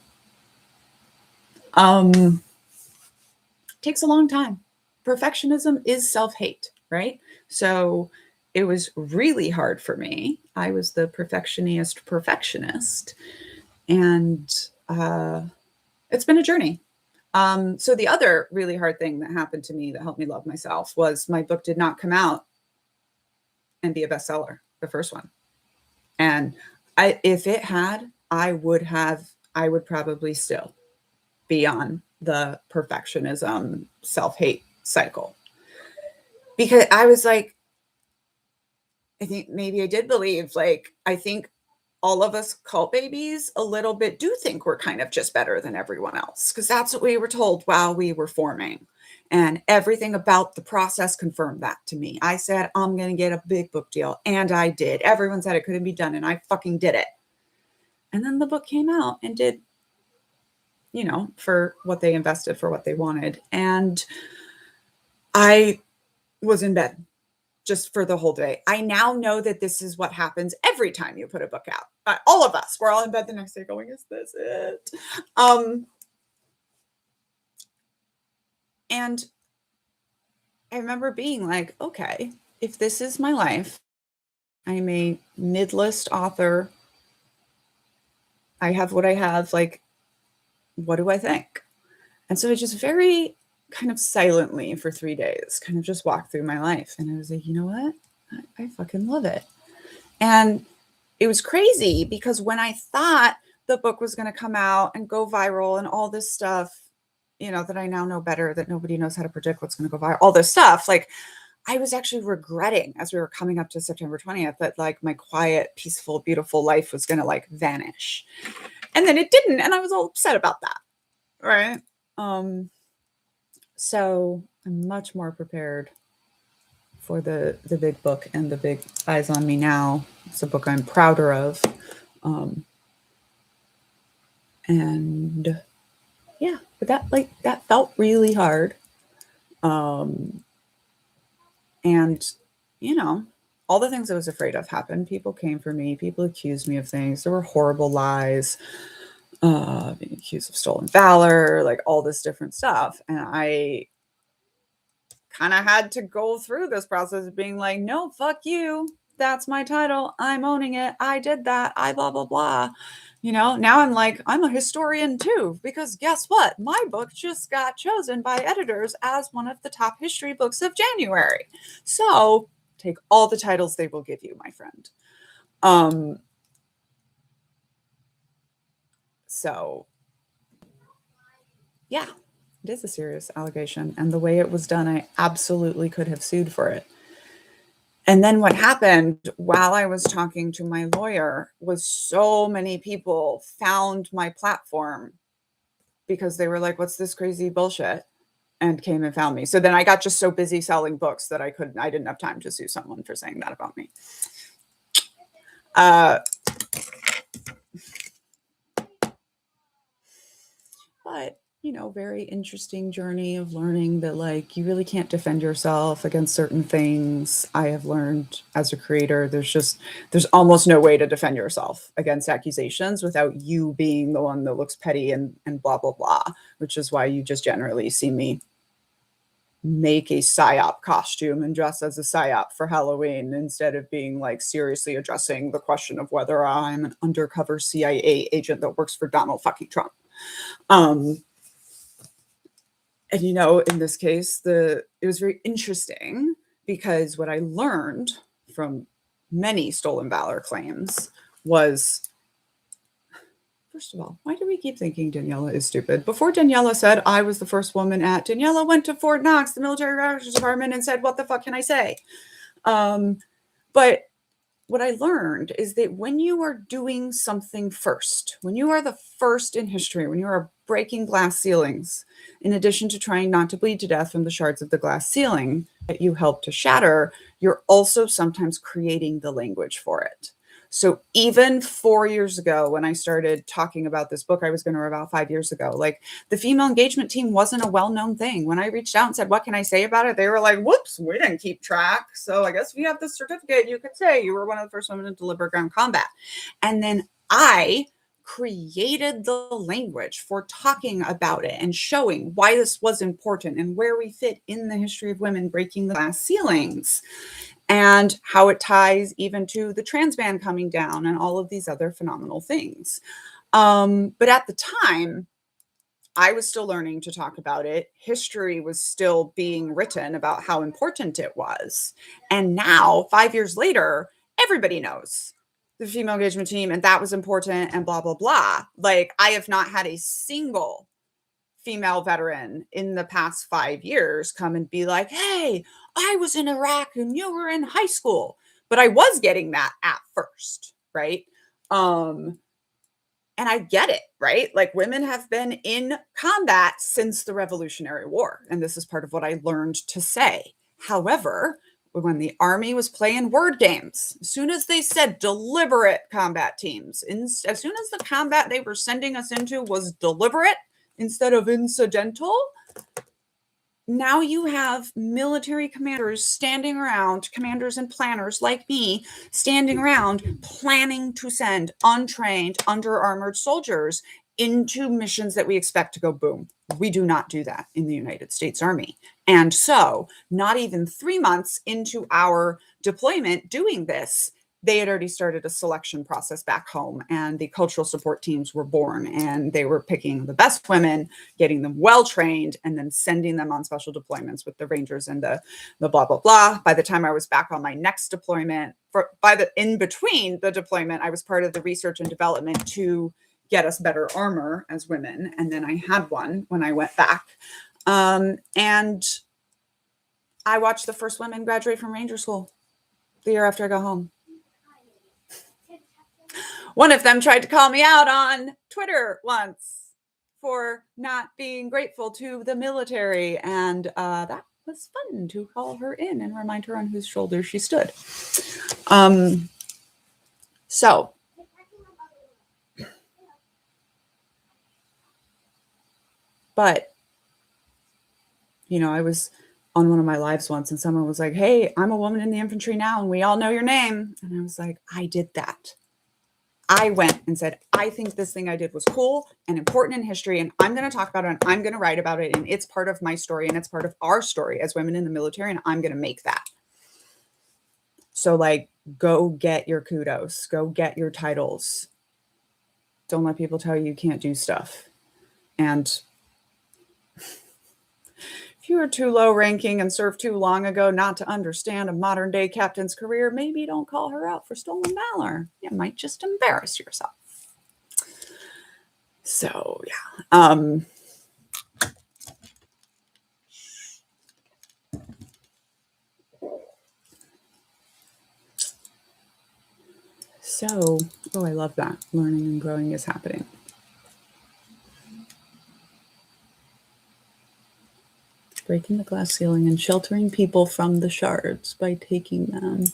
Takes a long time. Perfectionism is self-hate, right? So it was really hard for me. I was the perfectionist, and it's been a journey. So the other really hard thing that happened to me that helped me love myself was my book did not come out and be a bestseller, the first one. And if it had, I would probably still be on the perfectionism, self-hate cycle. Because I was like, I think maybe I did believe, like, I think all of us cult babies a little bit do think we're kind of just better than everyone else because that's what we were told while we were forming. And everything about the process confirmed that to me. I said, I'm going to get a big book deal. And I did. Everyone said it couldn't be done. And I fucking did it. And then the book came out and did, for what they invested, for what they wanted. And I was in bed just for the whole day. I now know that this is what happens every time you put a book out. All of us, we're all in bed the next day going, is this it? And I remember being like, okay, if this is my life, I'm a mid-list author. I have what I have, like, what do I think? And so I just very kind of silently for 3 days, kind of just walked through my life. And I was like, you know what? I fucking love it. And it was crazy because when I thought the book was going to come out and go viral and all this stuff, that I now know better, that nobody knows how to predict what's going to go viral, all this stuff, like I was actually regretting as we were coming up to September 20th that like my quiet, peaceful, beautiful life was going to like vanish. And then it didn't. And I was all upset about that. Right. So I'm much more prepared for the big book and the big Eyes on Me Now. It's a book I'm prouder of. And yeah, but that felt really hard. And all the things I was afraid of happened. People came for me. People accused me of things. There were horrible lies, being accused of stolen valor, like all this different stuff. And I kind of had to go through this process of being like, no, fuck you. That's my title. I'm owning it. I did that. I blah, blah, blah. Now I'm like, I'm a historian too, because guess what? My book just got chosen by editors as one of the top history books of January. So take all the titles they will give you, my friend. So yeah, it is a serious allegation. And the way it was done, I absolutely could have sued for it. And then what happened while I was talking to my lawyer was so many people found my platform because they were like, what's this crazy bullshit? And came and found me. So then I got just so busy selling books that I didn't have time to sue someone for saying that about me. But very interesting journey of learning that like you really can't defend yourself against certain things. I have learned as a creator, there's almost no way to defend yourself against accusations without you being the one that looks petty and blah, blah, blah, which is why you just generally see me make a PSYOP costume and dress as a PSYOP for Halloween instead of being like seriously addressing the question of whether I'm an undercover CIA agent that works for Donald fucking Trump. And in this case, it was very interesting because what I learned from many stolen valor claims was, first of all, why do we keep thinking Daniela is stupid? Before Daniela said I was the first woman Daniela went to Fort Knox, the military relations department, and said, what the fuck can I say? But what I learned is that when you are doing something first, when you are the first in history, when you are breaking glass ceilings, in addition to trying not to bleed to death from the shards of the glass ceiling that you help to shatter, you're also sometimes creating the language for it. So even 4 years ago, when I started talking about this book I was going to write about 5 years ago, like the female engagement team wasn't a well-known thing. When I reached out and said, what can I say about it? They were like, whoops, we didn't keep track. So I guess if you have this certificate, you could say you were one of the first women to deliver ground combat. And then I created the language for talking about it and showing why this was important and where we fit in the history of women breaking the glass ceilings, and how it ties even to the trans ban coming down and all of these other phenomenal things. But at the time, I was still learning to talk about it. History was still being written about how important it was. And now, 5 years later, everybody knows the female engagement team and that was important and blah, blah, blah. Like, I have not had a single female veteran in the past 5 years come and be like, hey, I was in Iraq and you were in high school. But I was getting that at first, right? And I get it, right? Like, women have been in combat since the Revolutionary War. And this is part of what I learned to say. However, when the Army was playing word games, as soon as they said deliberate combat teams, as soon as the combat they were sending us into was deliberate instead of incidental, now you have military commanders standing around, commanders and planners like me, standing around planning to send untrained, under-armored soldiers into missions that we expect to go boom. We do not do that in the United States Army. And so, not even 3 months into our deployment doing this, they had already started a selection process back home, and the cultural support teams were born, and they were picking the best women, getting them well trained, and then sending them on special deployments with the Rangers and the blah, blah, blah. By the time I was back on my next deployment, in between the deployment, I was part of the research and development to get us better armor as women. And then I had one when I went back. And I watched the first women graduate from Ranger School the year after I got home. One of them tried to call me out on Twitter once for not being grateful to the military. And that was fun to call her in and remind her on whose shoulders she stood. But, you know, I was on one of my lives once and someone was like, hey, I'm a woman in the infantry now and we all know your name. And I was like, I did that. I went and said, I think this thing I did was cool and important in history, and I'm going to talk about it and I'm going to write about it, and it's part of my story and it's part of our story as women in the military, and I'm going to make that. So, like, go get your kudos, go get your titles. Don't let people tell you can't do stuff. And if you are too low ranking and served too long ago not to understand a modern day captain's career, maybe don't call her out for stolen valor. You might just embarrass yourself. So, yeah. So, I love that. Learning and growing is happening. Breaking the glass ceiling and sheltering people from the shards by taking them.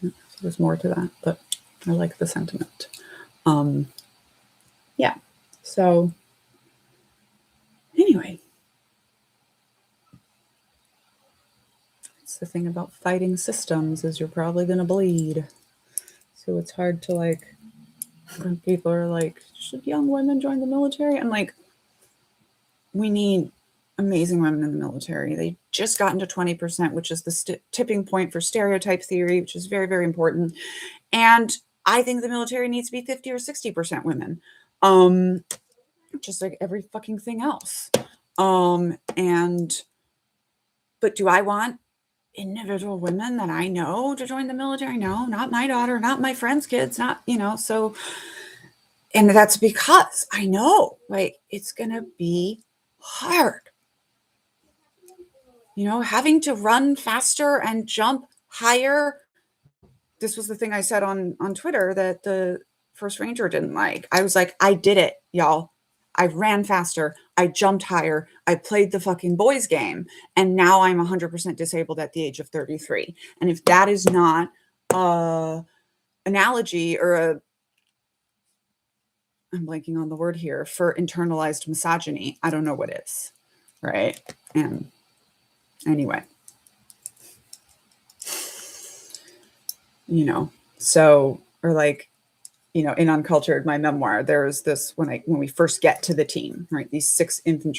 So there's more to that, but I like the sentiment. Yeah. So anyway, it's the thing about fighting systems is you're probably going to bleed. So it's hard to, like, when people are like, should young women join the military? I'm like, we need amazing women in the military. They just got into 20%, which is the tipping point for stereotype theory, which is very, very important. And I think the military needs to be 50 or 60% women, just like every fucking thing else. But do I want individual women that I know to join the military? No, not my daughter, not my friends' kids, not, so, and that's because I know, like, it's going to be hard. Having to run faster and jump higher. This was the thing I said on Twitter that the first Ranger didn't like. I was like, I did it, y'all. I ran faster. I jumped higher. I played the fucking boys game. And now I'm 100% disabled at the age of 33. And if that is not a analogy or I'm blanking on the word here, for internalized misogyny, I don't know what is. Right? And anyway. So, or like, in Uncultured, my memoir, there's this when we first get to the team, right? These six women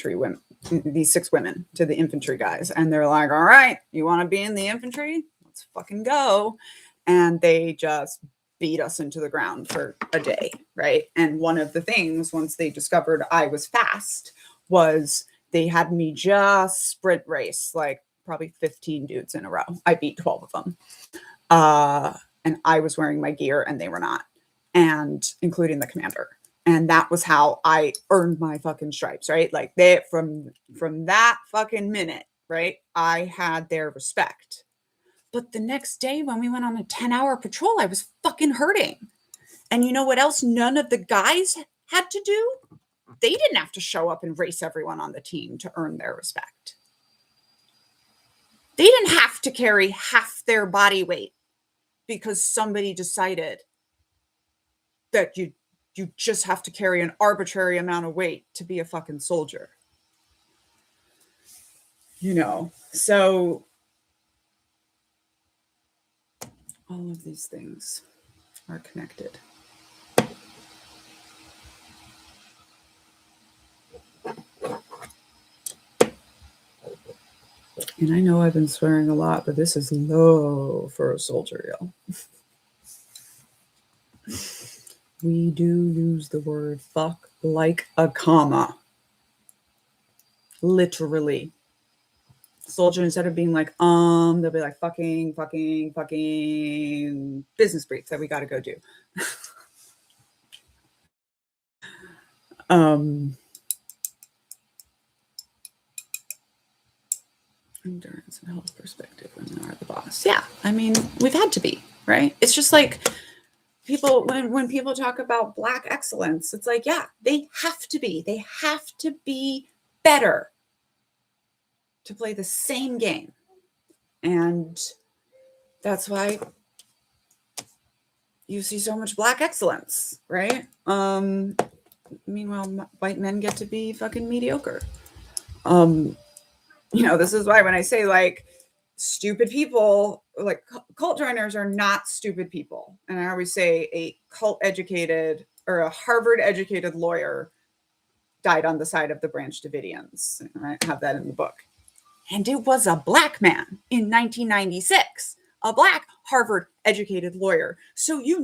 to the infantry guys, and they're like, "All right, you want to be in the infantry? Let's fucking go!" And they just beat us into the ground for a day, right? And one of the things, once they discovered I was fast, was they had me just sprint race like probably 15 dudes in a row. I beat 12 of them. And I was wearing my gear and they were not, and including the commander. And that was how I earned my fucking stripes, right? Like from that fucking minute, right? I had their respect. But the next day when we went on a 10-hour patrol, I was fucking hurting. And you know what else none of the guys had to do? They didn't have to show up and race everyone on the team to earn their respect. They didn't have to carry half their body weight because somebody decided that you just have to carry an arbitrary amount of weight to be a fucking soldier. So all of these things are connected. And I know I've been swearing a lot, but this is low for a soldier, y'all. We do use the word fuck like a comma. Literally. Soldier, instead of being like, they'll be like, fucking business brief that we got to go do. Endurance and health perspective, women are the boss. Yeah, I mean, we've had to be, right? It's just like people, when people talk about Black excellence, it's like, yeah, they have to be better to play the same game. And that's why you see so much Black excellence, right? Meanwhile, white men get to be fucking mediocre. This is why when I say like stupid people, like cult joiners are not stupid people. And I always say a cult educated or a Harvard educated lawyer died on the side of the Branch Davidians. I have that in the book. And it was a Black man in 1996, a Black Harvard educated lawyer. So, he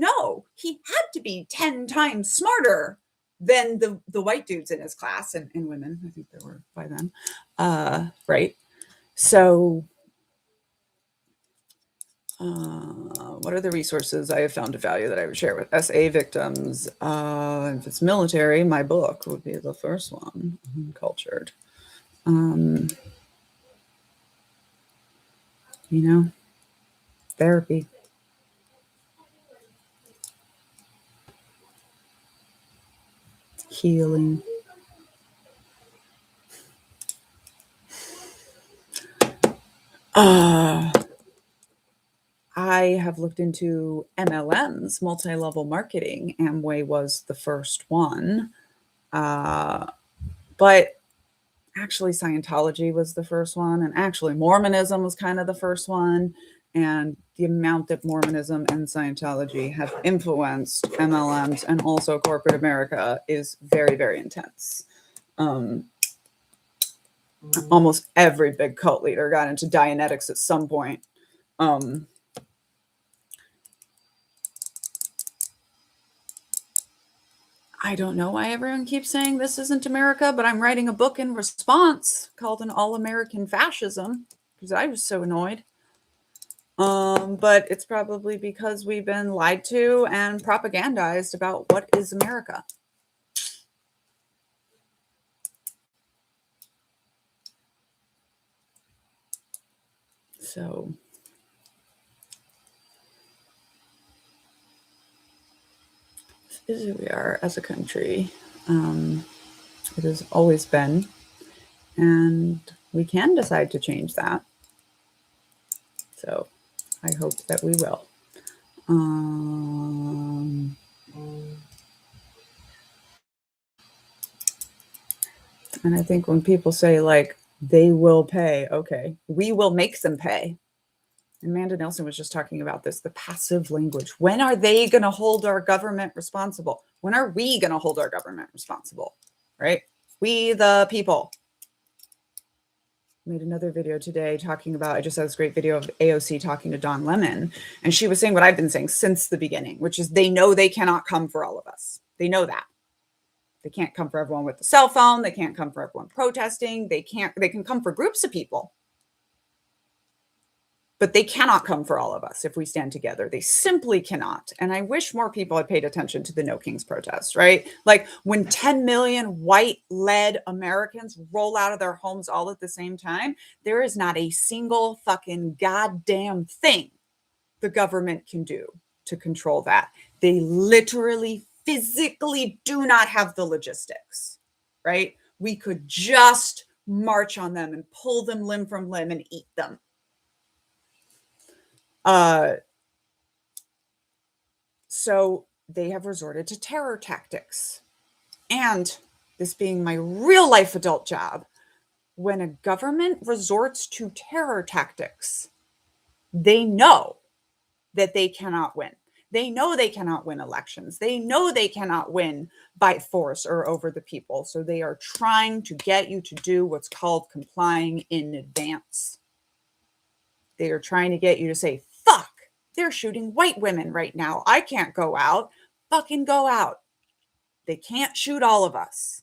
had to be 10 times smarter than the white dudes in his class and women. I think there were by then. Right. So what are the resources I have found of value that I would share with SA victims? If it's military, my book would be the first one, Cultured. Therapy. Healing. I have looked into MLMs, multi-level marketing. Amway was the first one. But actually Scientology was the first one. And actually Mormonism was kind of the first one. And the amount that Mormonism and Scientology have influenced MLMs and also corporate America is very, very intense. Almost every big cult leader got into Dianetics at some point. I don't know why everyone keeps saying this isn't America, but I'm writing a book in response called An All-American Fascism because I was so annoyed. But it's probably because we've been lied to and propagandized about what is America. So this is who we are as a country. It has always been, and we can decide to change that. So I hope that we will. And I think when people say like, they will pay, okay, we will make them pay. Amanda Nelson was just talking about this, the passive language. When are they going to hold our government responsible? When are we going to hold our government responsible? Right? We, the people. Made another video today talking about, I just saw this great video of AOC talking to Don Lemon. And she was saying what I've been saying since the beginning, which is they know they cannot come for all of us. They know that. They can't come for everyone with the cell phone. They can't come for everyone protesting. They can come for groups of people. But they cannot come for all of us if we stand together. They simply cannot. And I wish more people had paid attention to the No Kings protests, right? Like when 10 million white-led Americans roll out of their homes all at the same time, there is not a single fucking goddamn thing the government can do to control that. They literally, physically do not have the logistics, right? We could just march on them and pull them limb from limb and eat them. So they have resorted to terror tactics. And this being my real life adult job, when a government resorts to terror tactics, they know that they cannot win. They know they cannot win elections. They know they cannot win by force or over the people. So they are trying to get you to do what's called complying in advance. They are trying to get you to say, fuck, they're shooting white women right now. I can't go out. Fucking go out. They can't shoot all of us.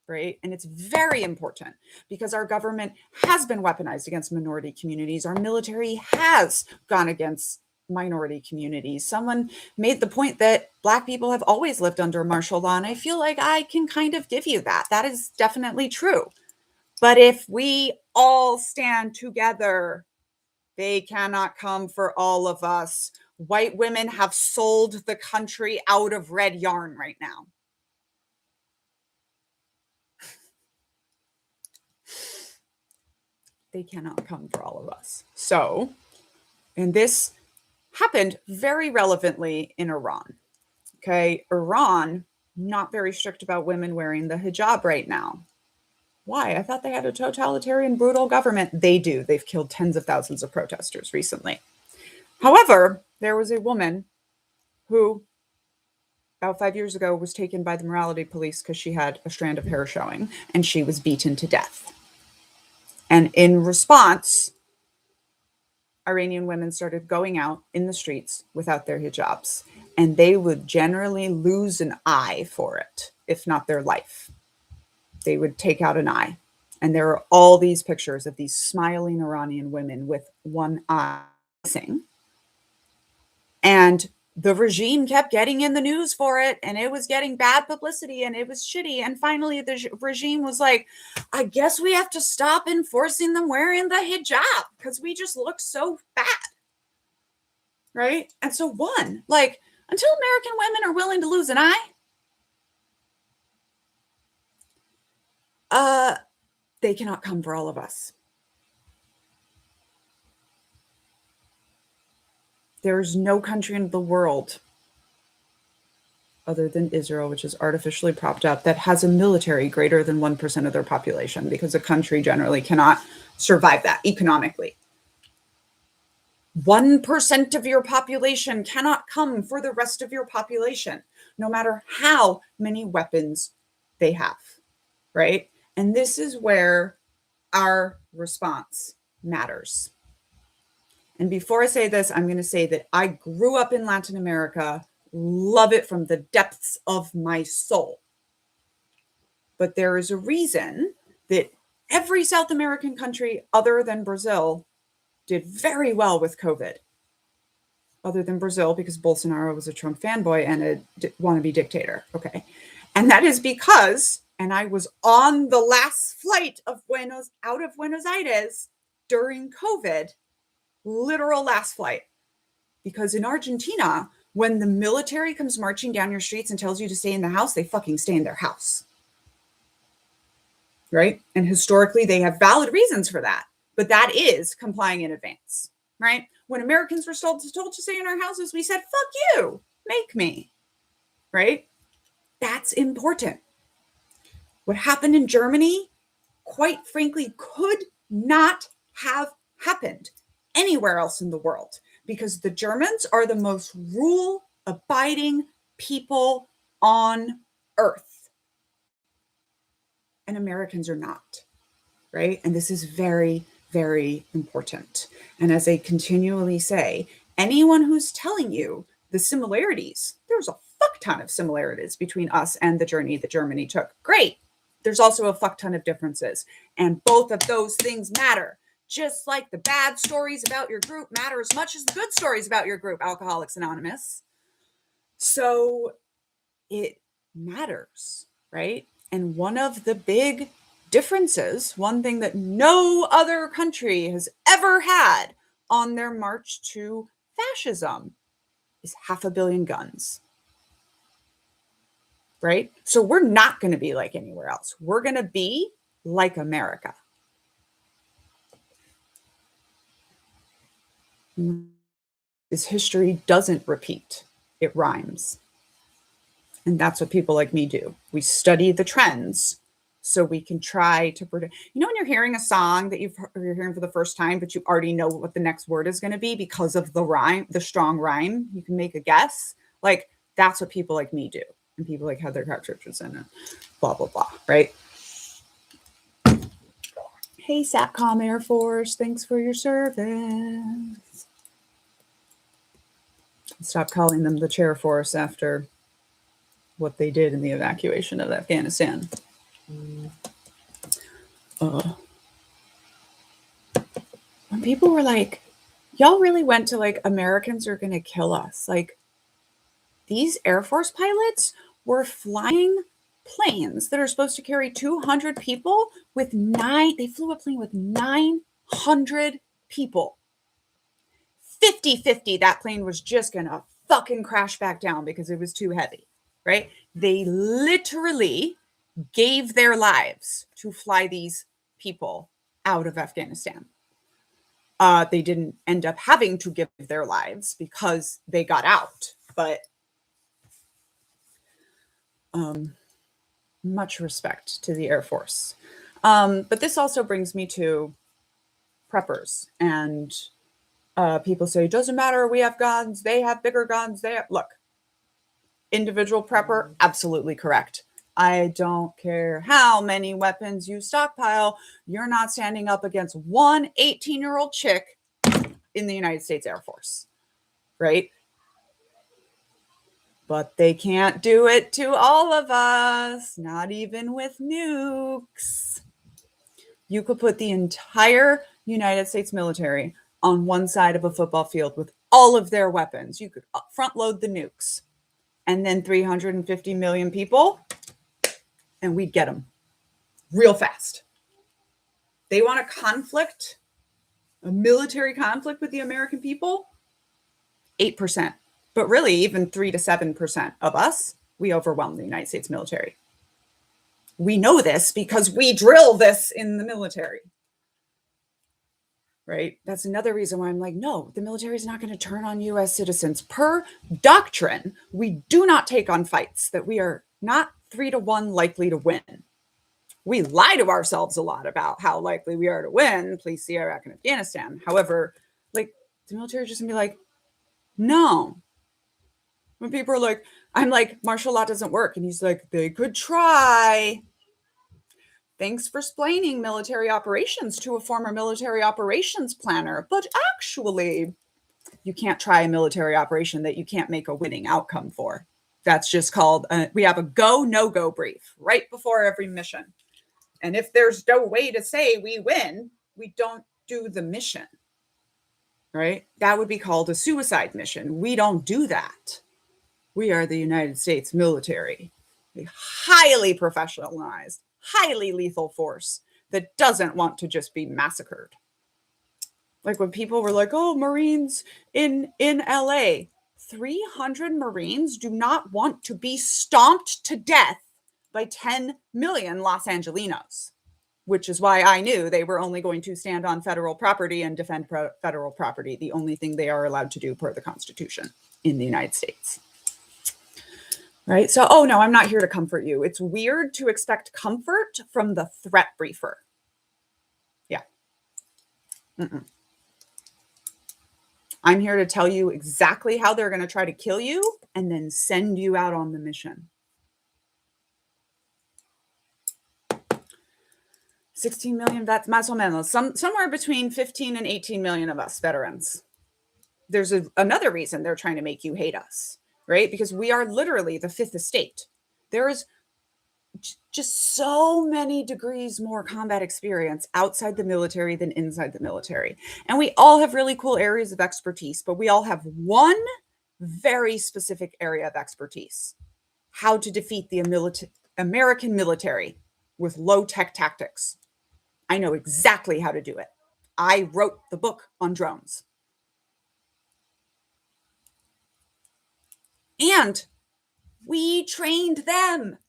Right? And it's very important because our government has been weaponized against minority communities. Our military has gone against minority communities. Someone made the point that Black people have always lived under martial law. And I feel like I can kind of give you that. That is definitely true. But if we all stand together, they cannot come for all of us. White women have sold the country out of red yarn right now. They cannot come for all of us. So, and this happened very relevantly in Iran. Okay, Iran, not very strict about women wearing the hijab right now. Why? I thought they had a totalitarian, brutal government. They do. They've killed tens of thousands of protesters recently. However, there was a woman who about 5 years ago was taken by the morality police because she had a strand of hair showing, and she was beaten to death. And in response, Iranian women started going out in the streets without their hijabs, and they would generally lose an eye for it, if not their life. They would take out an eye. And there are all these pictures of these smiling Iranian women with one eye missing. And the regime kept getting in the news for it, and it was getting bad publicity, and it was shitty. And finally, the regime was like, I guess we have to stop enforcing them wearing the hijab because we just look so bad. Right? And so until American women are willing to lose an eye, they cannot come for all of us. There's no country in the world other than Israel, which is artificially propped up, that has a military greater than 1% of their population, because a country generally cannot survive that economically. 1% of your population cannot come for the rest of your population, no matter how many weapons they have, right? And this is where our response matters. And before I say this, I'm going to say that I grew up in Latin America, love it from the depths of my soul. But there is a reason that every South American country other than Brazil did very well with COVID. Other than Brazil, because Bolsonaro was a Trump fanboy and a wannabe dictator. Okay. And that is because, and I was on the last flight out of Buenos Aires during COVID, literal last flight. Because in Argentina, when the military comes marching down your streets and tells you to stay in the house, they fucking stay in their house. Right? And historically, they have valid reasons for that. But that is complying in advance. Right? When Americans were told to stay in our houses, we said, fuck you, make me. Right? That's important. What happened in Germany, quite frankly, could not have happened anywhere else in the world, because the Germans are the most rule-abiding people on earth. And Americans are not, right? And this is very, very important. And as I continually say, anyone who's telling you the similarities, there's a fuck ton of similarities between us and the journey that Germany took. Great. There's also a fuck ton of differences. And both of those things matter. Just like the bad stories about your group matter as much as the good stories about your group, Alcoholics Anonymous. So it matters, right? And one of the big differences, one thing that no other country has ever had on their march to fascism, is 500 million guns. Right? So we're not going to be like anywhere else. We're going to be like America. This history doesn't repeat, it rhymes. And that's what people like me do. We study the trends so we can try to predict. You know, when you're hearing a song that you're hearing for the first time, but you already know what the next word is going to be because of the rhyme, the strong rhyme, you can make a guess. Like, that's what people like me do. And people like Heather Crouch Richardson and blah, blah, blah, right? Hey, SATCOM Air Force, thanks for your service. Stop calling them the Chair Force after what they did in the evacuation of Afghanistan. When people were like, y'all really went to like, Americans are going to kill us. Like, these Air Force pilots were flying planes that are supposed to carry 200 people with they flew a plane with 900 people. 50-50, that plane was just going to fucking crash back down because it was too heavy, right? They literally gave their lives to fly these people out of Afghanistan. They didn't end up having to give their lives because they got out, but much respect to the Air Force. But this also brings me to preppers, and people say, it doesn't matter, we have guns, they have bigger guns, look, individual prepper, absolutely correct. I don't care how many weapons you stockpile, you're not standing up against one 18-year-old chick in the United States Air Force, right? But they can't do it to all of us, not even with nukes. You could put the entire United States military on one side of a football field with all of their weapons. You could front load the nukes, and then 350 million people, and we'd get them real fast. They want a military conflict with the American people, 8%. But really, even 3 to 7% of us, we overwhelm the United States military. We know this because we drill this in the military. Right? That's another reason why I'm like, no, the military is not going to turn on U.S. citizens. Per doctrine, we do not take on fights that we are not 3 to 1 likely to win. We lie to ourselves a lot about how likely we are to win. Please see Iraq and Afghanistan. However, like, the military is just going to be like, no. When people are like, I'm like, martial law doesn't work. And he's like, they could try. Thanks for explaining military operations to a former military operations planner. But actually, you can't try a military operation that you can't make a winning outcome for. That's just called, we have a go, no-go brief right before every mission. And if there's no way to say we win, we don't do the mission, right? That would be called a suicide mission. We don't do that. We are the United States military, a highly professionalized, highly lethal force that doesn't want to just be massacred. Like when people were like, oh, Marines in LA, 300 Marines do not want to be stomped to death by 10 million Los Angelinos, which is why I knew they were only going to stand on federal property and defend federal property, the only thing they are allowed to do per the Constitution in the United States. Right? So, oh no, I'm not here to comfort you. It's weird to expect comfort from the threat briefer. Yeah. I'm here to tell you exactly how they're going to try to kill you and then send you out on the mission. 16 million vets, más o menos, somewhere between 15 and 18 million of us veterans. There's another reason they're trying to make you hate us, right? Because we are literally the fifth estate. There is just so many degrees more combat experience outside the military than inside the military. And we all have really cool areas of expertise, but we all have one very specific area of expertise: how to defeat the American military with low-tech tactics. I know exactly how to do it. I wrote the book on drones. And we trained them,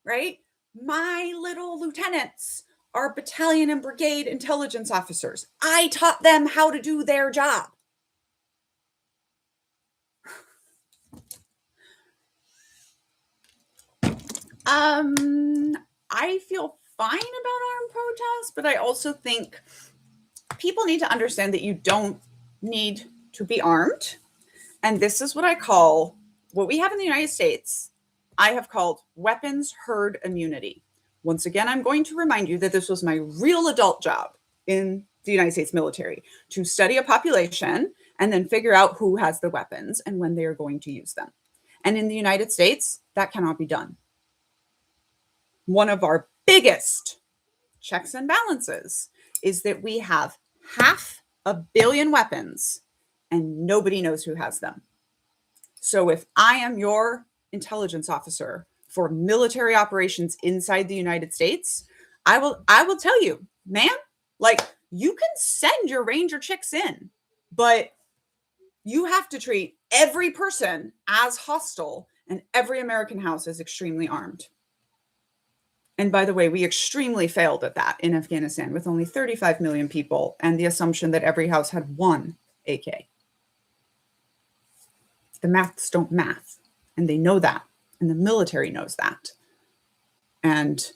right? My little lieutenants are battalion and brigade intelligence officers. I taught them how to do their job. I feel fine about armed protests, but I also think people need to understand that you don't need to be armed. And this is what I call, what we have in the United States, I have called weapons herd immunity. Once again, I'm going to remind you that this was my real adult job in the United States military, to study a population and then figure out who has the weapons and when they are going to use them. And in the United States, that cannot be done. One of our biggest checks and balances is that we have 500 million weapons and nobody knows who has them. So if I am your intelligence officer for military operations inside the United States, I will tell you, man, like, you can send your Ranger chicks in, but you have to treat every person as hostile, and every American house is extremely armed. And by the way, we extremely failed at that in Afghanistan with only 35 million people and the assumption that every house had one AK. The maths don't math, and they know that, and the military knows that. And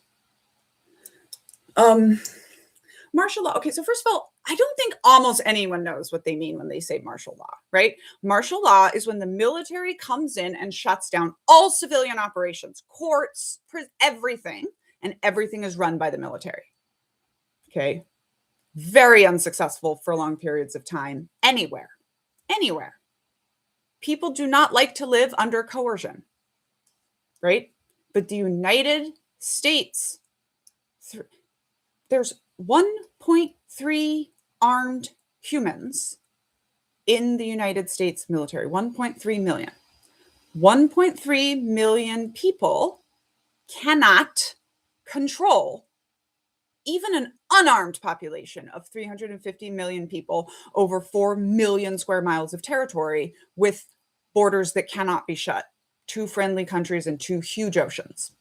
martial law. Okay, so first of all, I don't think almost anyone knows what they mean when they say martial law, right? Martial law is when the military comes in and shuts down all civilian operations, courts, everything, and everything is run by the military. Okay? Very unsuccessful for long periods of time, anywhere. People do not like to live under coercion, right? But the United States, there's 1.3 armed humans in the United States military, 1.3 million. 1.3 million people cannot control even an unarmed population of 350 million people over 4 million square miles of territory with borders that cannot be shut, 2 friendly countries and 2 huge oceans.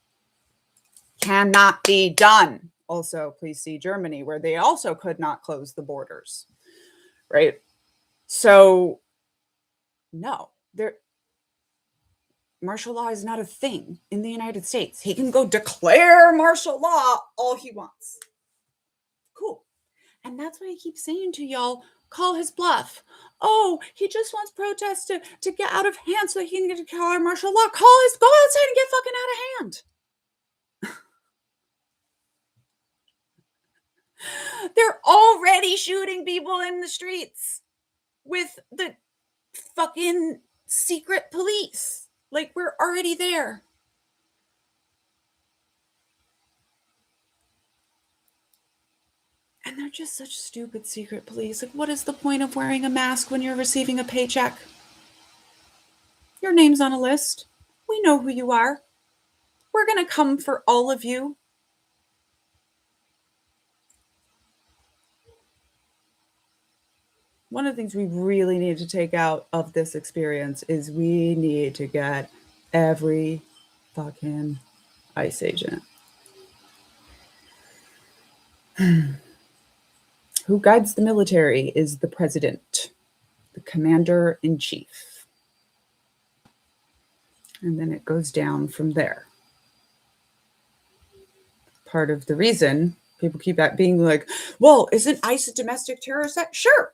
Cannot be done. Also, please see Germany, where they also could not close the borders, right? So, no, martial law is not a thing in the United States. He can go declare martial law all he wants. Cool. And that's why I keep saying to y'all, call his bluff. Oh, he just wants protests to get out of hand so that he can get to declare martial law. Go outside and get fucking out of hand. They're already shooting people in the streets with the fucking secret police. Like, we're already there. And they're just such stupid secret police. Like, what is the point of wearing a mask when you're receiving a paycheck? Your name's on a list. We know who you are. We're going to come for all of you. One of the things we really need to take out of this experience is we need to get every fucking ICE agent who guides the military is the president, the commander in chief. And then it goes down from there. Part of the reason people keep being like, well, isn't ICE a domestic terrorist act? Sure.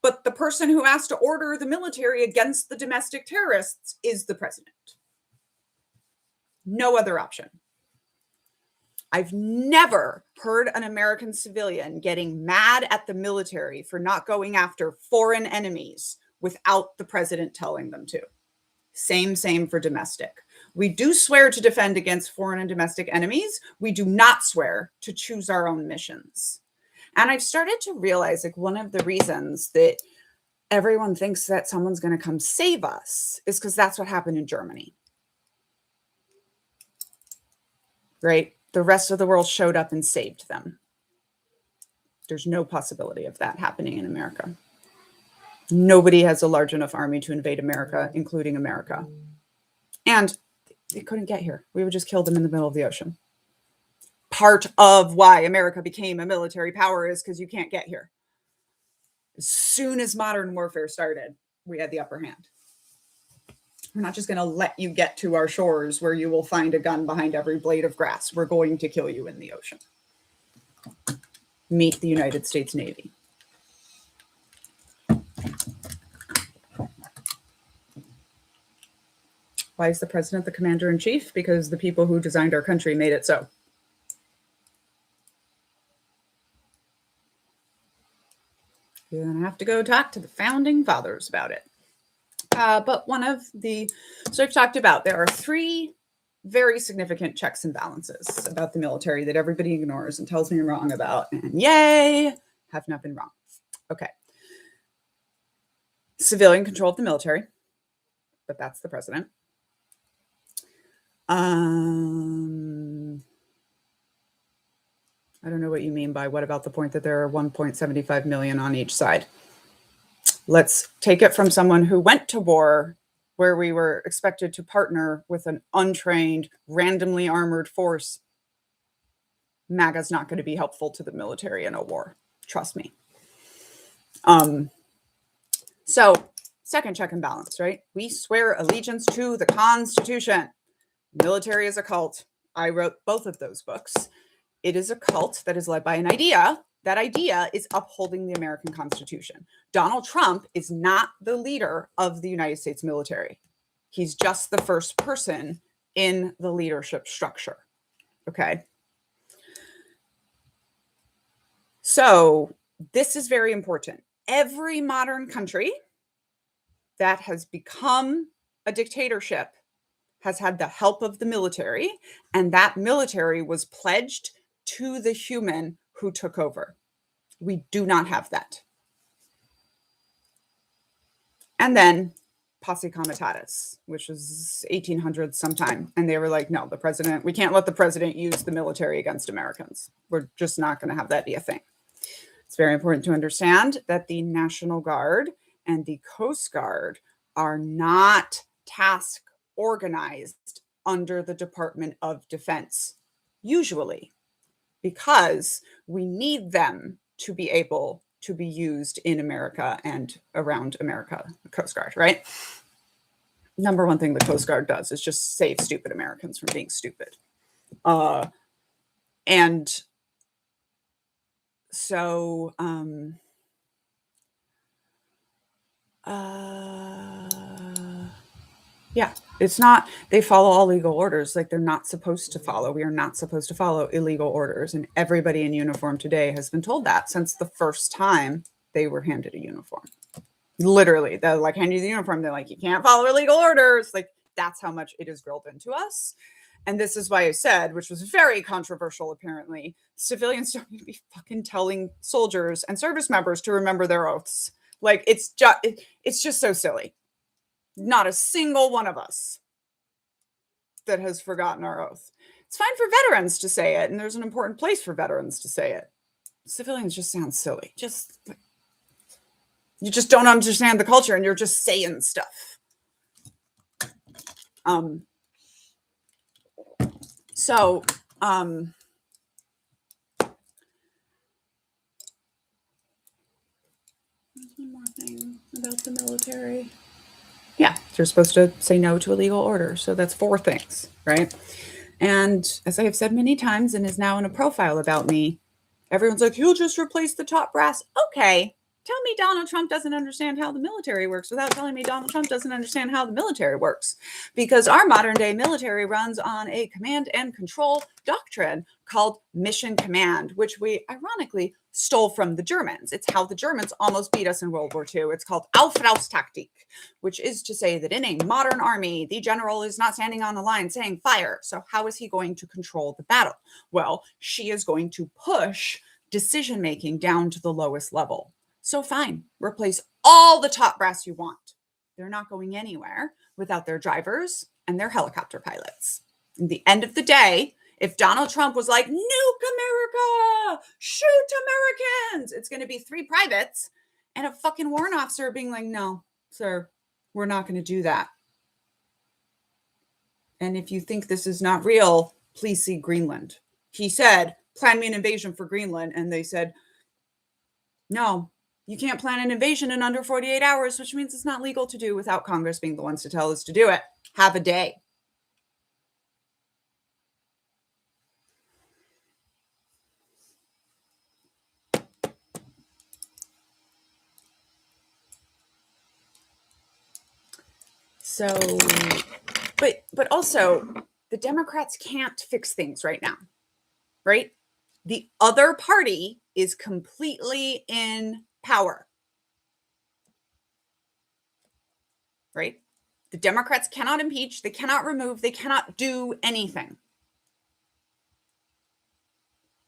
But the person who has to order the military against the domestic terrorists is the president. No other option. I've never heard an American civilian getting mad at the military for not going after foreign enemies without the president telling them to. Same for domestic. We do swear to defend against foreign and domestic enemies. We do not swear to choose our own missions. And I've started to realize, like, one of the reasons that everyone thinks that someone's going to come save us is because that's what happened in Germany. Right? The rest of the world showed up and saved them. There's no possibility of that happening in America. Nobody has a large enough army to invade America, including America. And they couldn't get here. We would just kill them in the middle of the ocean. Part of why America became a military power is because you can't get here. As soon as modern warfare started, we had the upper hand. We're not just going to let you get to our shores where you will find a gun behind every blade of grass. We're going to kill you in the ocean. Meet the United States Navy. Why is the president the commander-in-chief? Because the people who designed our country made it so. You're going to have to go talk to the founding fathers about it. But one of the, so I've talked about, there are three very significant checks and balances about the military that everybody ignores and tells me I'm wrong about. And yay, have not been wrong. Okay. Civilian control of the military, but that's the president. I don't know what you mean by what about the point that there are 1.75 million on each side. Let's take it from someone who went to war where we were expected to partner with an untrained, randomly armored force. MAGA's not going to be helpful to the military in a war. Trust me. So second check and balance, right? We swear allegiance to the Constitution. Military is a cult. I wrote both of those books. It is a cult that is led by an idea. That idea is upholding the American Constitution. Donald Trump is not the leader of the United States military. He's just the first person in the leadership structure. Okay. So this is very important. Every modern country that has become a dictatorship has had the help of the military, and that military was pledged to the human who took over. We do not have that. And then posse comitatus, which is 1800s sometime. And they were like, no, the president, we can't let the president use the military against Americans. We're just not going to have that be a thing. It's very important to understand that the National Guard and the Coast Guard are not task organized under the Department of Defense, usually, because we need them to be able to be used in America and around America, the Coast Guard, right? Number one thing the Coast Guard does is just save stupid Americans from being stupid. And so, yeah, it's not, they follow all legal orders like they're not supposed to follow. We are not supposed to follow illegal orders. And everybody in uniform today has been told that since the first time they were handed a uniform. Literally, they're like, hand you the uniform. They're like, you can't follow illegal orders. Like, that's how much it is drilled into us. And this is why I said, which was very controversial, apparently, civilians don't need to be fucking telling soldiers and service members to remember their oaths. Like, it's just so silly. Not a single one of us that has forgotten our oath. It's fine for veterans to say it, and there's an important place for veterans to say it. Civilians just sound silly. You just don't understand the culture, and you're just saying stuff. So, one more thing about the military. Yeah, you're supposed to say no to illegal orders. So that's 4 things, right? And as I have said many times and is now in a profile about me, everyone's like, you'll just replace the top brass. Okay, Tell me Donald Trump doesn't understand how the military works without telling me Donald Trump doesn't understand how the military works. Because our modern day military runs on a command and control doctrine called mission command, which we ironically stole from the Germans. It's how the Germans almost beat us in World War II. It's called Auftragstaktik, which is to say that in a modern army, the general is not standing on the line saying fire. So how is he going to control the battle? Well, she is going to push decision making down to the lowest level. So fine, replace all the top brass you want. They're not going anywhere without their drivers and their helicopter pilots. At the end of the day, if Donald Trump was like, nuke America, shoot Americans, it's going to be 3 privates and a fucking warrant officer being like, no, sir, we're not going to do that. And if you think this is not real, please see Greenland. He said, plan me an invasion for Greenland. And they said, no, you can't plan an invasion in under 48 hours, which means it's not legal to do without Congress being the ones to tell us to do it. Have a day. So, but also the Democrats can't fix things right now, right? The other party is completely in power, right? The Democrats cannot impeach, they cannot remove, they cannot do anything.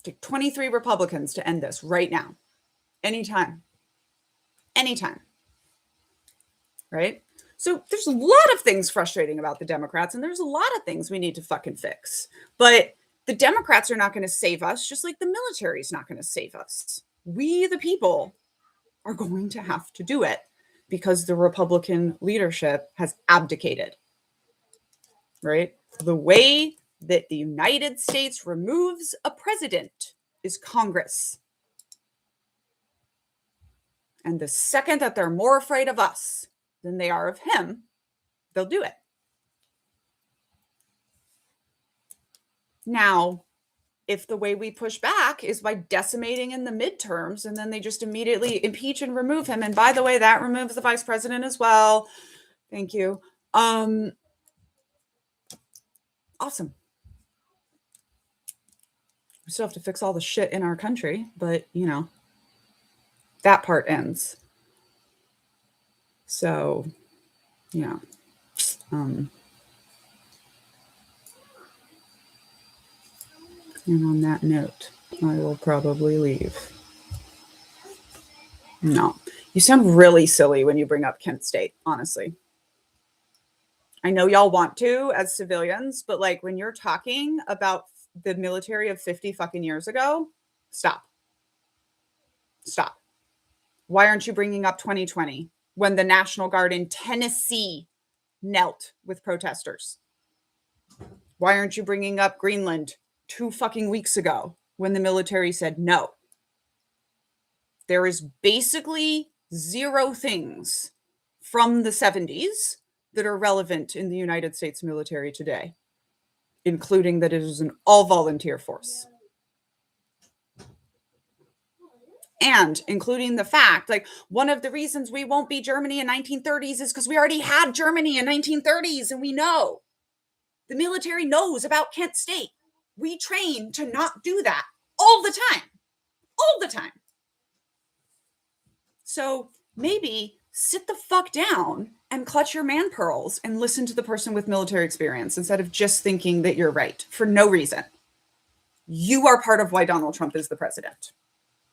Take 23 Republicans to end this right now. Anytime. Right? So there's a lot of things frustrating about the Democrats, and there's a lot of things we need to fucking fix. But the Democrats are not going to save us, just like the military is not going to save us. We, the people, are going to have to do it because the Republican leadership has abdicated, right? The way that the United States removes a president is Congress. And the second that they're more afraid of us than they are of him, they'll do it. Now, if the way we push back is by decimating in the midterms and then they just immediately impeach and remove him, and by the way, that removes the vice president as well. Thank you. Awesome. We still have to fix all the shit in our country, but you know, that part ends. So, yeah. And on that note, I will probably leave. No, you sound really silly when you bring up Kent State, honestly. I know y'all want to as civilians, but like when you're talking about the military of 50 fucking years ago, stop. Why aren't you bringing up 2020 when the National Guard in Tennessee knelt with protesters? Why aren't you bringing up Greenland 2 fucking weeks ago when the military said no? There is basically 0 things from the 70s that are relevant in the United States military today, including that it is an all-volunteer force. And including the fact, like, one of the reasons we won't be Germany in 1930s is because we already had Germany in 1930s, and we know. The military knows about Kent State. We train to not do that all the time. All the time. So maybe sit the fuck down and clutch your man pearls and listen to the person with military experience instead of just thinking that you're right for no reason. You are part of why Donald Trump is the president.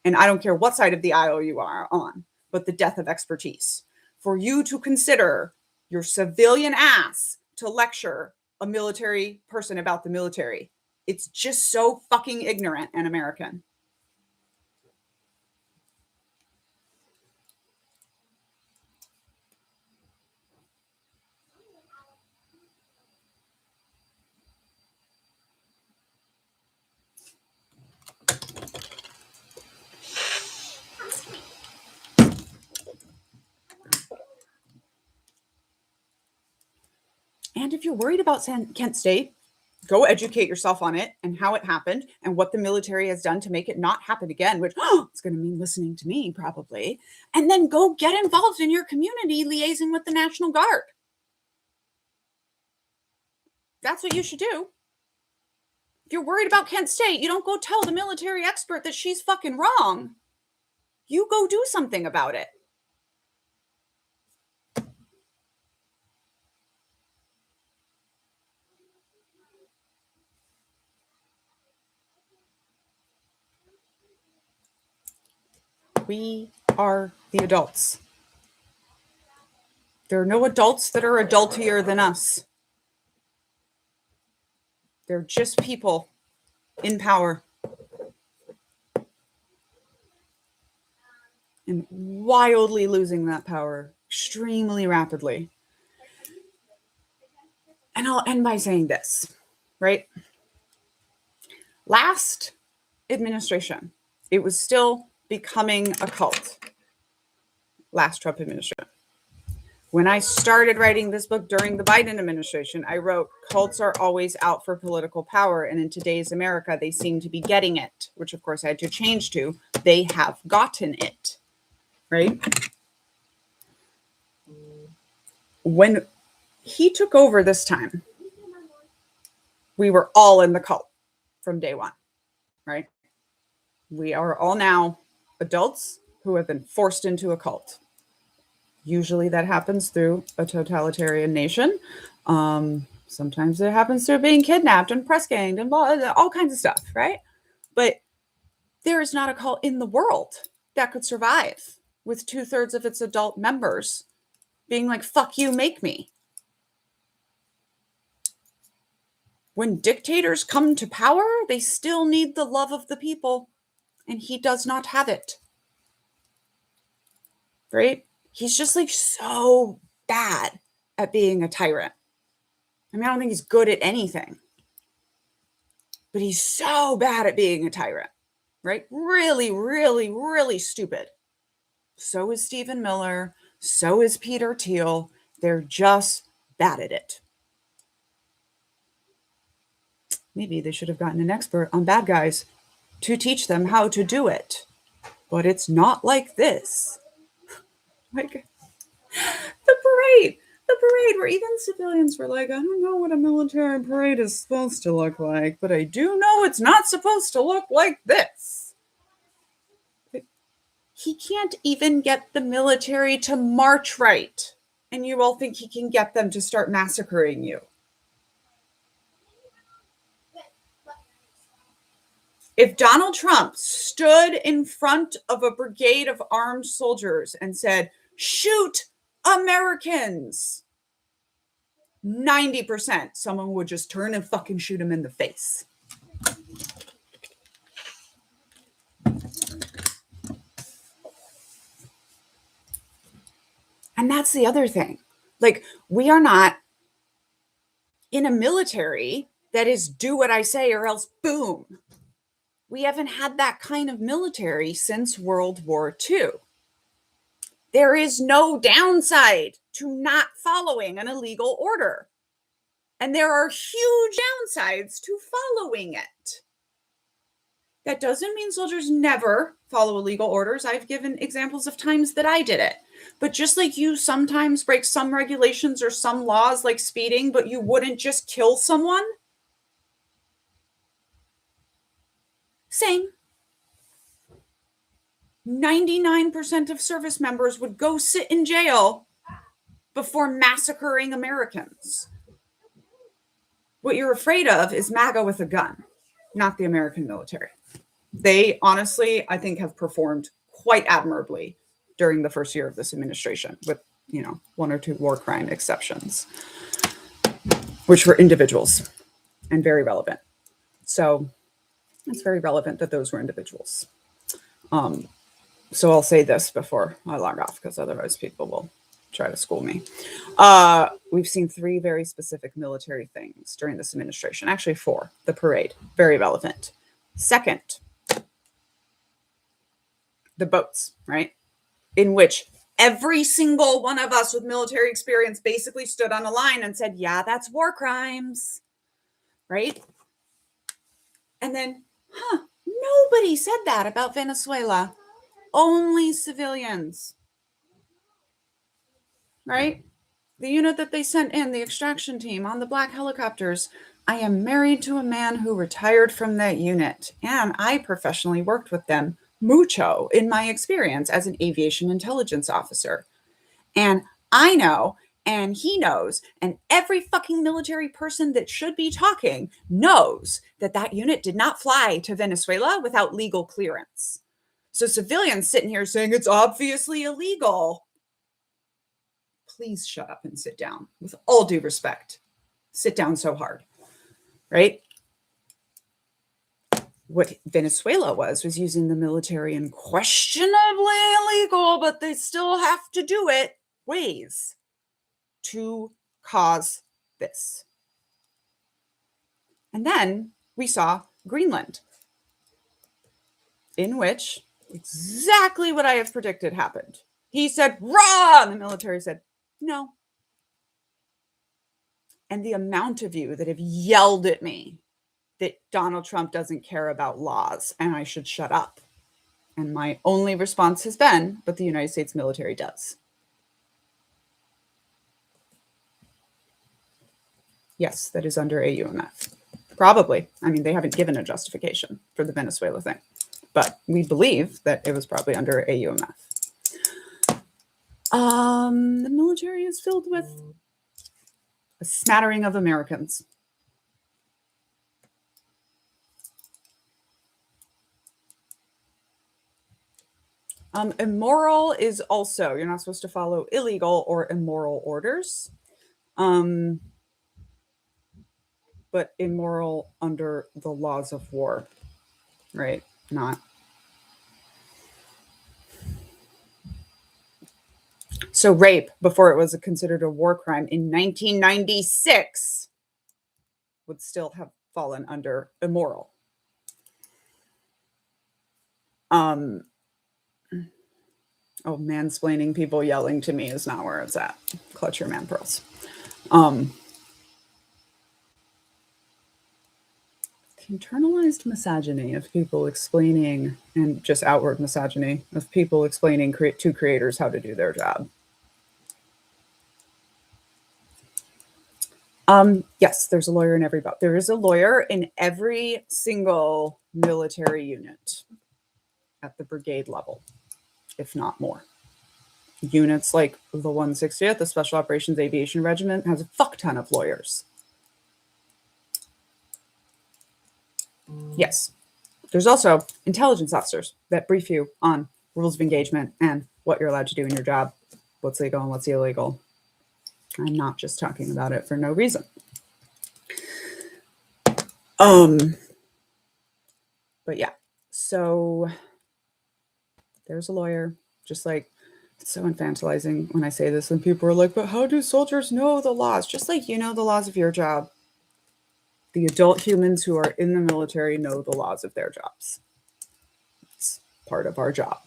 And I don't care what side of the aisle you are on, but the death of expertise. For you to consider your civilian ass to lecture a military person about the military, it's just so fucking ignorant and American. And if you're worried about Kent State, Go educate yourself on it and how it happened and what the military has done to make it not happen again, which it's going to mean listening to me probably. And then go get involved in your community liaising with the National Guard. That's what you should do. If you're worried about Kent State, you don't go tell the military expert that she's fucking wrong. You go do something about it. We are the adults. There are no adults that are adultier than us. They're just people in power. And wildly losing that power extremely rapidly. And I'll end by saying this, right? Last administration, it was still becoming a cult. Last Trump administration. When I started writing this book during the Biden administration, I wrote, cults are always out for political power. And in today's America, they seem to be getting it, which of course I had to change to, they have gotten it, right? When he took over this time, we were all in the cult from day one, right? We are all now adults who have been forced into a cult. Usually that happens through a totalitarian nation. Sometimes it happens through being kidnapped and press ganged and all kinds of stuff, right? But there is not a cult in the world that could survive with 2/3 of its adult members being like, fuck you, make me. When dictators come to power, they still need the love of the people, and he does not have it. Right? He's just like so bad at being a tyrant. I mean, I don't think he's good at anything, but he's so bad at being a tyrant, right? Really, really, really stupid. So is Stephen Miller. So is Peter Thiel. They're just bad at it. Maybe they should have gotten an expert on bad guys to teach them how to do it. But it's not like this. Like the parade where even civilians were like, I don't know what a military parade is supposed to look like, but I do know it's not supposed to look like this. He can't even get the military to march right. And you all think he can get them to start massacring you. If Donald Trump stood in front of a brigade of armed soldiers and said, shoot Americans, 90% someone would just turn and fucking shoot him in the face. And that's the other thing. Like, we are not in a military that is do what I say or else boom. We haven't had that kind of military since World War II. There is no downside to not following an illegal order. And there are huge downsides to following it. That doesn't mean soldiers never follow illegal orders. I've given examples of times that I did it. But just like you sometimes break some regulations or some laws like speeding, but you wouldn't just kill someone. Same. 99% of service members would go sit in jail before massacring Americans. What you're afraid of is MAGA with a gun, not the American military. They honestly, I think, have performed quite admirably during the first year of this administration, with, one or two war crime exceptions, which were individuals and very relevant. So it's very relevant that those were individuals. So I'll say this before I log off, because otherwise people will try to school me. We've seen 3 very specific military things during this administration. Actually 4. The parade, very relevant. Second, the boats, right? In which every single one of us with military experience basically stood on a line and said, yeah, that's war crimes. right? And then, nobody said that about Venezuela. Only civilians, right? The unit that they sent in, the extraction team on the black helicopters. I am married to a man who retired from that unit, and I professionally worked with them mucho in my experience as an aviation intelligence officer. And I know, and he knows, and every fucking military person that should be talking knows that that unit did not fly to Venezuela without legal clearance. So civilians sitting here saying it's obviously illegal. Please shut up and sit down. With all due respect, sit down so hard, right? What Venezuela was using the military in questionably illegal, but they still have to do it, ways to cause this. And then we saw Greenland, in which exactly what I have predicted happened. He said, "Rah!" And the military said, "No." And the amount of you that have yelled at me that Donald Trump doesn't care about laws and I should shut up. And my only response has been, but the United States military does. Yes, that is under AUMF. Probably. I mean, they haven't given a justification for the Venezuela thing, but we believe that it was probably under AUMF. The military is filled with a smattering of Americans. Immoral is also, you're not supposed to follow illegal or immoral orders. But immoral under the laws of war, right? Not. So rape, before it was considered a war crime in 1996, would still have fallen under immoral. Oh, mansplaining people yelling to me is not where it's at. Clutch your man pearls. Internalized misogyny of people explaining, and just outward misogyny of people explaining to creators how to do their job. Yes, there's a lawyer in every boat. There is a lawyer in every single military unit at the brigade level, if not more. Units like the 160th, the Special Operations Aviation Regiment, has a fuck ton of lawyers. Yes. There's also intelligence officers that brief you on rules of engagement and what you're allowed to do in your job, what's legal and what's illegal. I'm not just talking about it for no reason. But yeah, so there's a lawyer, just like, it's so infantilizing when I say this and people are like, but how do soldiers know the laws? Just like you know the laws of your job. The adult humans who are in the military know the laws of their jobs. It's part of our job.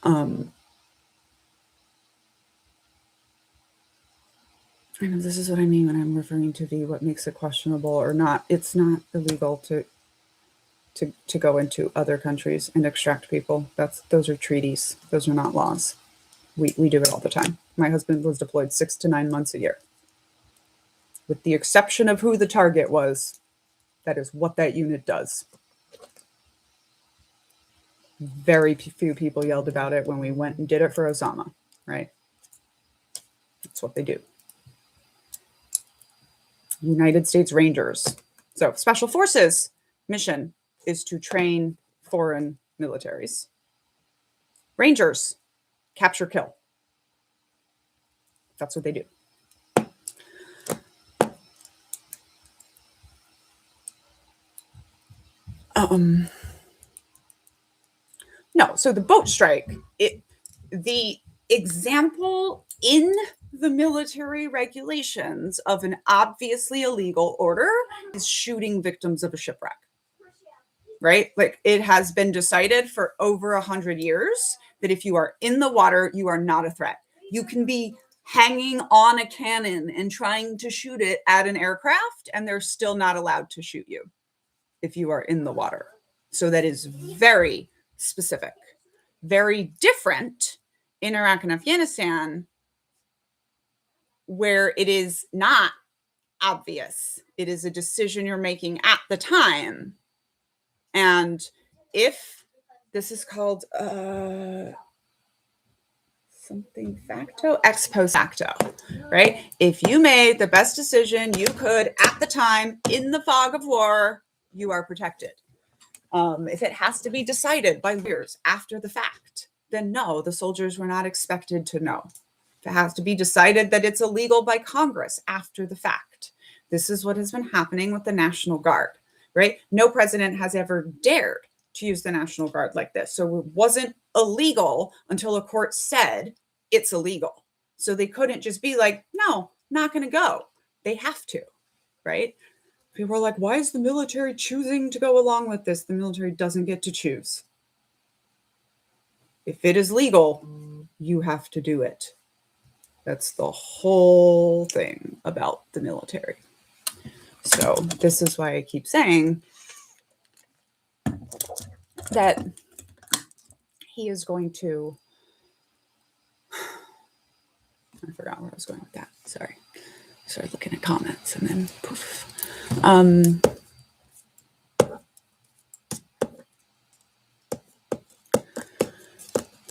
I know this is what I mean when I'm referring to what makes it questionable or not. It's not illegal to go into other countries and extract people. Those are treaties. Those are not laws. We do it all the time. My husband was deployed 6 to 9 months a year. With the exception of who the target was, that is what that unit does. Very few people yelled about it when we went and did it for Osama, right? That's what they do. United States Rangers. So Special Forces mission is to train foreign militaries. Rangers, capture, kill. That's what they do. No, so the boat strike, the example in the military regulations of an obviously illegal order is shooting victims of a shipwreck, right? Like, it has been decided for over 100 years that if you are in the water, you are not a threat. You can be hanging on a cannon and trying to shoot it at an aircraft, and they're still not allowed to shoot you if you are in the water. So that is very specific, very different in Iraq and Afghanistan, where it is not obvious. It is a decision you're making at the time. And if this is called something facto, ex post facto, right? If you made the best decision you could at the time in the fog of war, you are protected. If it has to be decided by lawyers after the fact, then no, the soldiers were not expected to know. If it has to be decided that it's illegal by Congress after the fact, this is what has been happening with the National Guard, right? No president has ever dared to use the National Guard like this. So it wasn't illegal until a court said it's illegal. So they couldn't just be like, no, not going to go. They have to, right? People are like, why is the military choosing to go along with this? The military doesn't get to choose. If it is legal, you have to do it. That's the whole thing about the military. So this is why I keep saying that he is going to, I forgot where I was going with that. Sorry. Started looking at comments and then poof.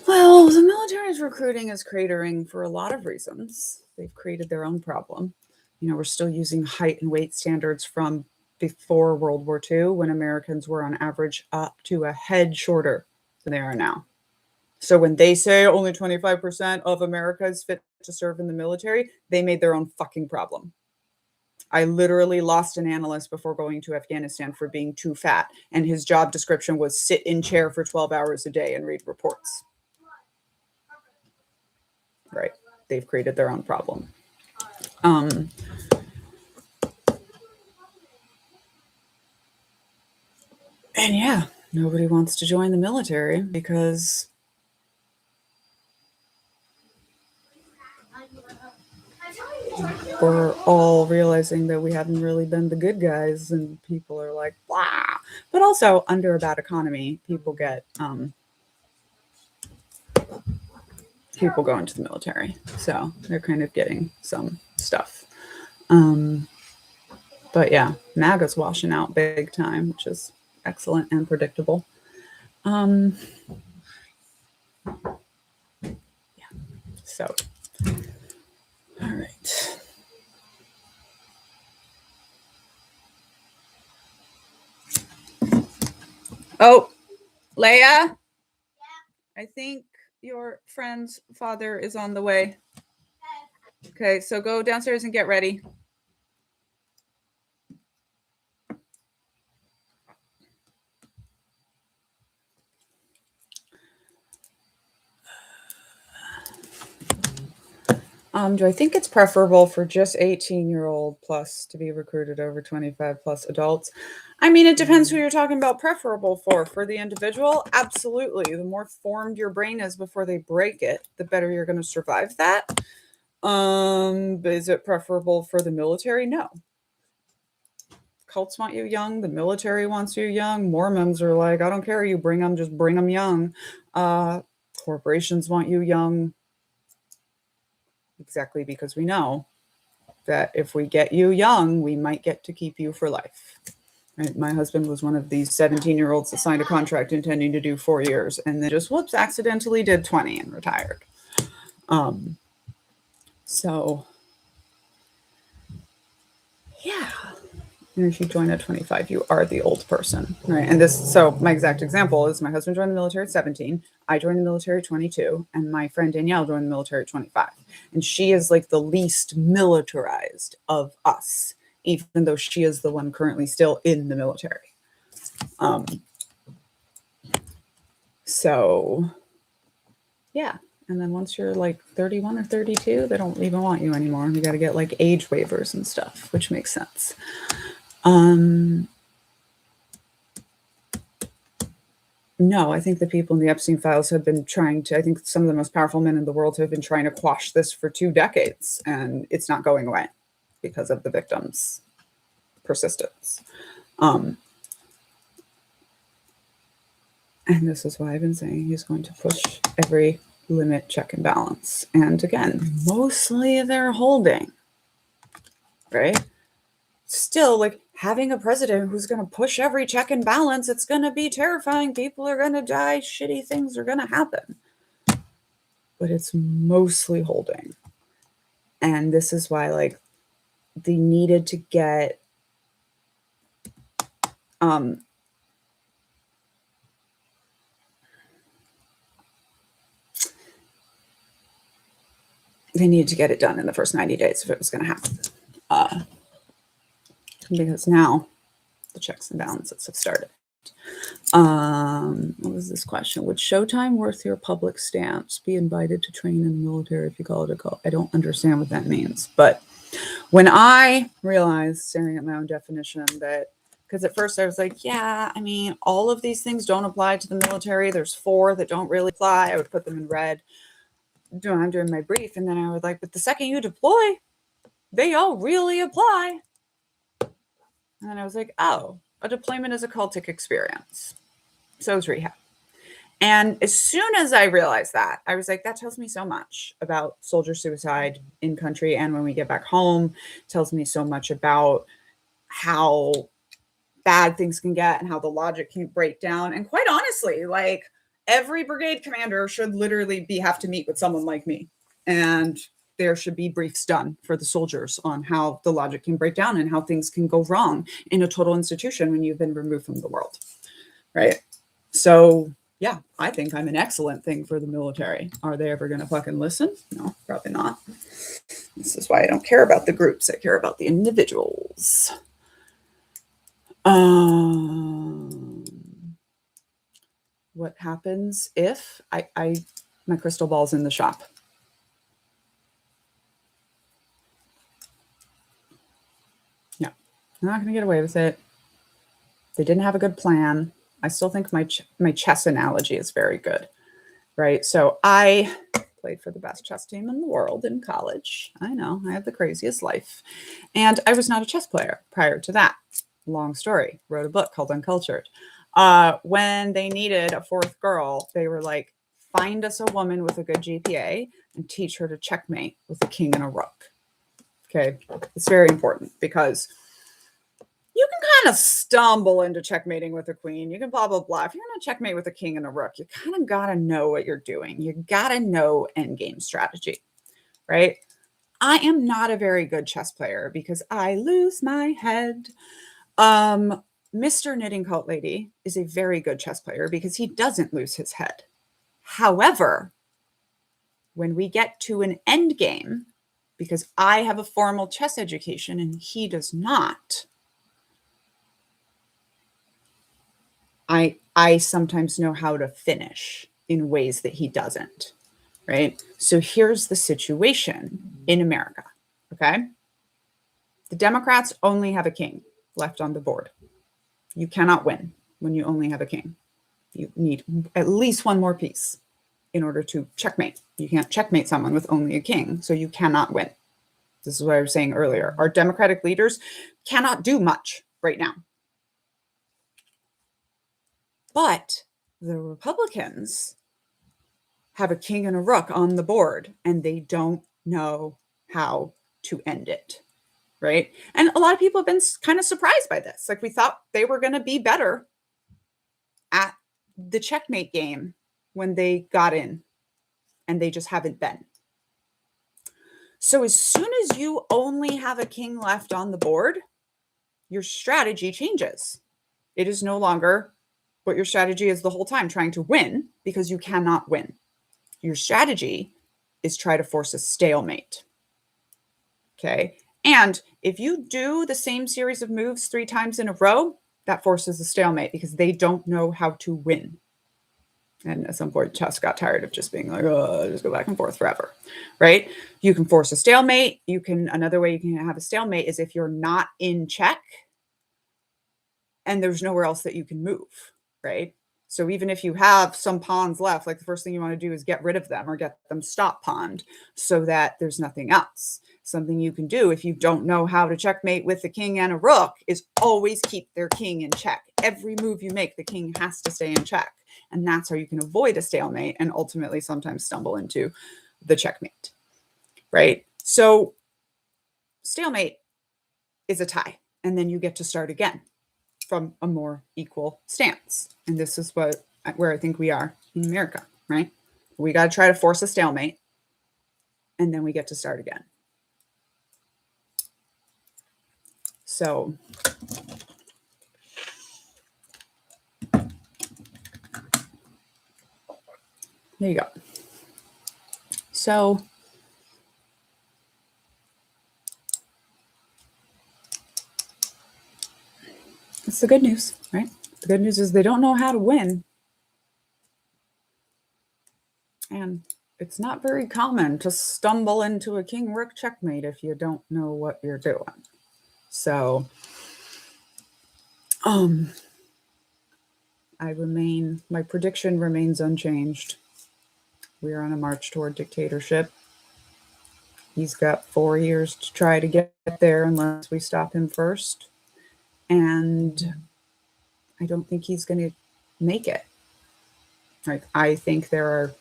Well, the military's recruiting is cratering for a lot of reasons. They've created their own problem. You know, we're still using height and weight standards from before World War II, when Americans were on average up to a head shorter than they are now. So when they say only 25% of America is fit to serve in the military, they made their own fucking problem. I literally lost an analyst before going to Afghanistan for being too fat, and his job description was sit in chair for 12 hours a day and read reports. Right. They've created their own problem. And yeah, nobody wants to join the military because we're all realizing that we haven't really been the good guys, and people are like, blah. But also, under a bad economy, people get people go into the military, so they're kind of getting some stuff. But yeah, MAGA's washing out big time, which is excellent and predictable. Yeah. So, all right. Oh, Leia? Yeah. I think your friend's father is on the way. Okay, so go downstairs and get ready. Do I think it's preferable for just 18-year-old plus to be recruited over 25 plus adults? I mean, it depends who you're talking about preferable for. For the individual, absolutely. The more formed your brain is before they break it, the better you're going to survive that. But is it preferable for the military? No. Cults want you young. The military wants you young. Mormons are like, I don't care. You bring them, just bring them young. Corporations want you young. Exactly, because we know that if we get you young, we might get to keep you for life. Right? My husband was one of these 17-year-olds that signed a contract intending to do 4 years and then just, whoops, accidentally did 20 and retired. So, yeah. And if you join at 25, you are the old person, right? And this, so my exact example is my husband joined the military at 17. I joined the military at 22, and my friend Danielle joined the military at 25. And she is like the least militarized of us, even though she is the one currently still in the military. So, yeah. And then once you're like 31 or 32, they don't even want you anymore. You got to get like age waivers and stuff, which makes sense. No, I think the people in the Epstein files have been trying to, I think some of the most powerful men in the world have been trying to quash this for 2 decades, and it's not going away because of the victims' persistence. And this is why I've been saying he's going to push every limit, check, and balance. And again, mostly they're holding, right? Still, like, having a president who's going to push every check and balance, it's going to be terrifying. People are going to die. Shitty things are going to happen. But it's mostly holding. And this is why, like, they needed to get they needed to get it done in the first 90 days if it was going to happen. Because now the checks and balances have started. What was this question? Would Showtime worth your public stance? Be invited to train in the military if you call it a cult? I don't understand what that means. But when I realized, staring at my own definition, that, because at first I was like, yeah, I mean, all of these things don't apply to the military. There's 4 that don't really apply. I would put them in red during my brief. And then I was like, but the second you deploy, they all really apply. And then I was like, oh, a deployment is a cultic experience. So is rehab. And as soon as I realized that, I was like, that tells me so much about soldier suicide in country. And when we get back home, tells me so much about how bad things can get and how the logic can break down. And quite honestly, like, every brigade commander should literally have to meet with someone like me. And there should be briefs done for the soldiers on how the logic can break down and how things can go wrong in a total institution when you've been removed from the world. Right? So yeah, I think I'm an excellent thing for the military. Are they ever going to fucking listen? No, probably not. This is why I don't care about the groups. I care about the individuals. What happens if my crystal ball's in the shop? Yeah, I'm not going to get away with it. They didn't have a good plan. I still think my chess analogy is very good, right? So I played for the best chess team in the world in college. I know, I have the craziest life. And I was not a chess player prior to that. Long story. Wrote a book called Uncultured. When they needed a 4th girl, they were like, find us a woman with a good GPA and teach her to checkmate with a king and a rook. Okay, it's very important because you can kind of stumble into checkmating with a queen. You can blah, blah, blah. If you're going to checkmate with a king and a rook, you kind of got to know what you're doing. You got to know endgame strategy, right? I am not a very good chess player because I lose my head. Mr. Knitting Cult Lady is a very good chess player because he doesn't lose his head. However, when we get to an end game, because I have a formal chess education and he does not, I sometimes know how to finish in ways that he doesn't, right? So here's the situation in America, okay? The Democrats only have a king left on the board. You cannot win when you only have a king. You need at least 1 more piece in order to checkmate. You can't checkmate someone with only a king, so you cannot win. This is what I was saying earlier. Our Democratic leaders cannot do much right now. But the Republicans have a king and a rook on the board, and they don't know how to end it, right? And a lot of people have been kind of surprised by this. Like, we thought they were going to be better at the checkmate game when they got in, and they just haven't been. So as soon as you only have a king left on the board, your strategy changes. It is no longer what your strategy is the whole time, trying to win, because you cannot win. Your strategy is try to force a stalemate. Okay. And if you do the same series of moves 3 times in a row, that forces a stalemate because they don't know how to win. And at some point, chess got tired of just being like, oh, just go back and forth forever, right? You can force a stalemate. Another way you can have a stalemate is if you're not in check and there's nowhere else that you can move, right? So even if you have some pawns left, like the first thing you want to do is get rid of them or get them stop pawned so that there's nothing else. Something you can do if you don't know how to checkmate with the king and a rook is always keep their king in check. Every move you make, the king has to stay in check. And that's how you can avoid a stalemate and ultimately sometimes stumble into the checkmate, right? So stalemate is a tie, and then you get to start again from a more equal stance. And this is where I think we are in America, right? We got to try to force a stalemate, and then we get to start again. So there you go. So that's the good news, right? The good news is they don't know how to win. And it's not very common to stumble into a king rook checkmate if you don't know what you're doing. So my prediction remains unchanged. We are on a march toward dictatorship. He's got 4 years to try to get there unless we stop him first. And I don't think he's going to make it. Like, I think there are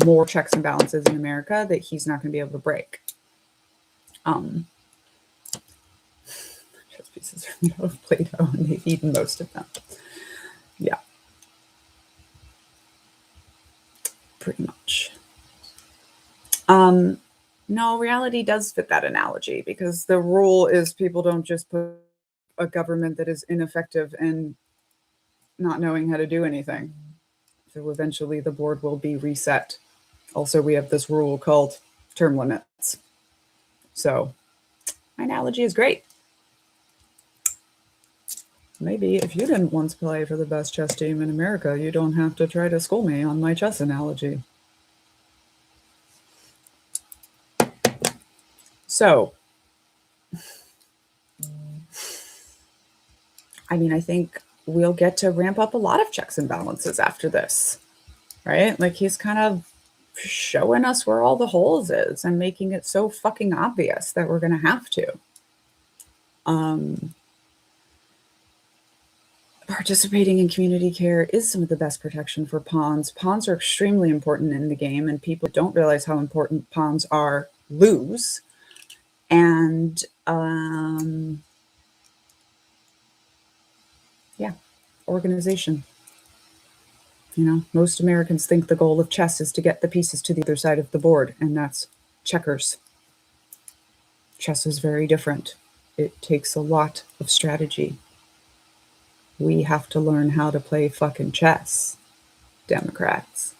more checks and balances in America that he's not going to be able to break. Chess pieces are made of Play-Doh, and they've eaten most of them. Yeah. Pretty much. No, reality does fit that analogy, because the rule is people don't just put a government that is ineffective and not knowing how to do anything. So eventually the board will be reset. Also, we have this rule called term limits. So my analogy is great. Maybe if you didn't once play for the best chess team in America, you don't have to try to school me on my chess analogy. So, I mean, I think we'll get to ramp up a lot of checks and balances after this, right? Like, he's kind of showing us where all the holes is and making it so fucking obvious that we're going to have to. Participating in community care is some of the best protection for pawns. Pawns are extremely important in the game, and people don't realize how important pawns are lose. And yeah, organization. You know, most Americans think the goal of chess is to get the pieces to the other side of the board, and that's checkers. Chess is very different. It takes a lot of strategy. We have to learn how to play fucking chess, Democrats.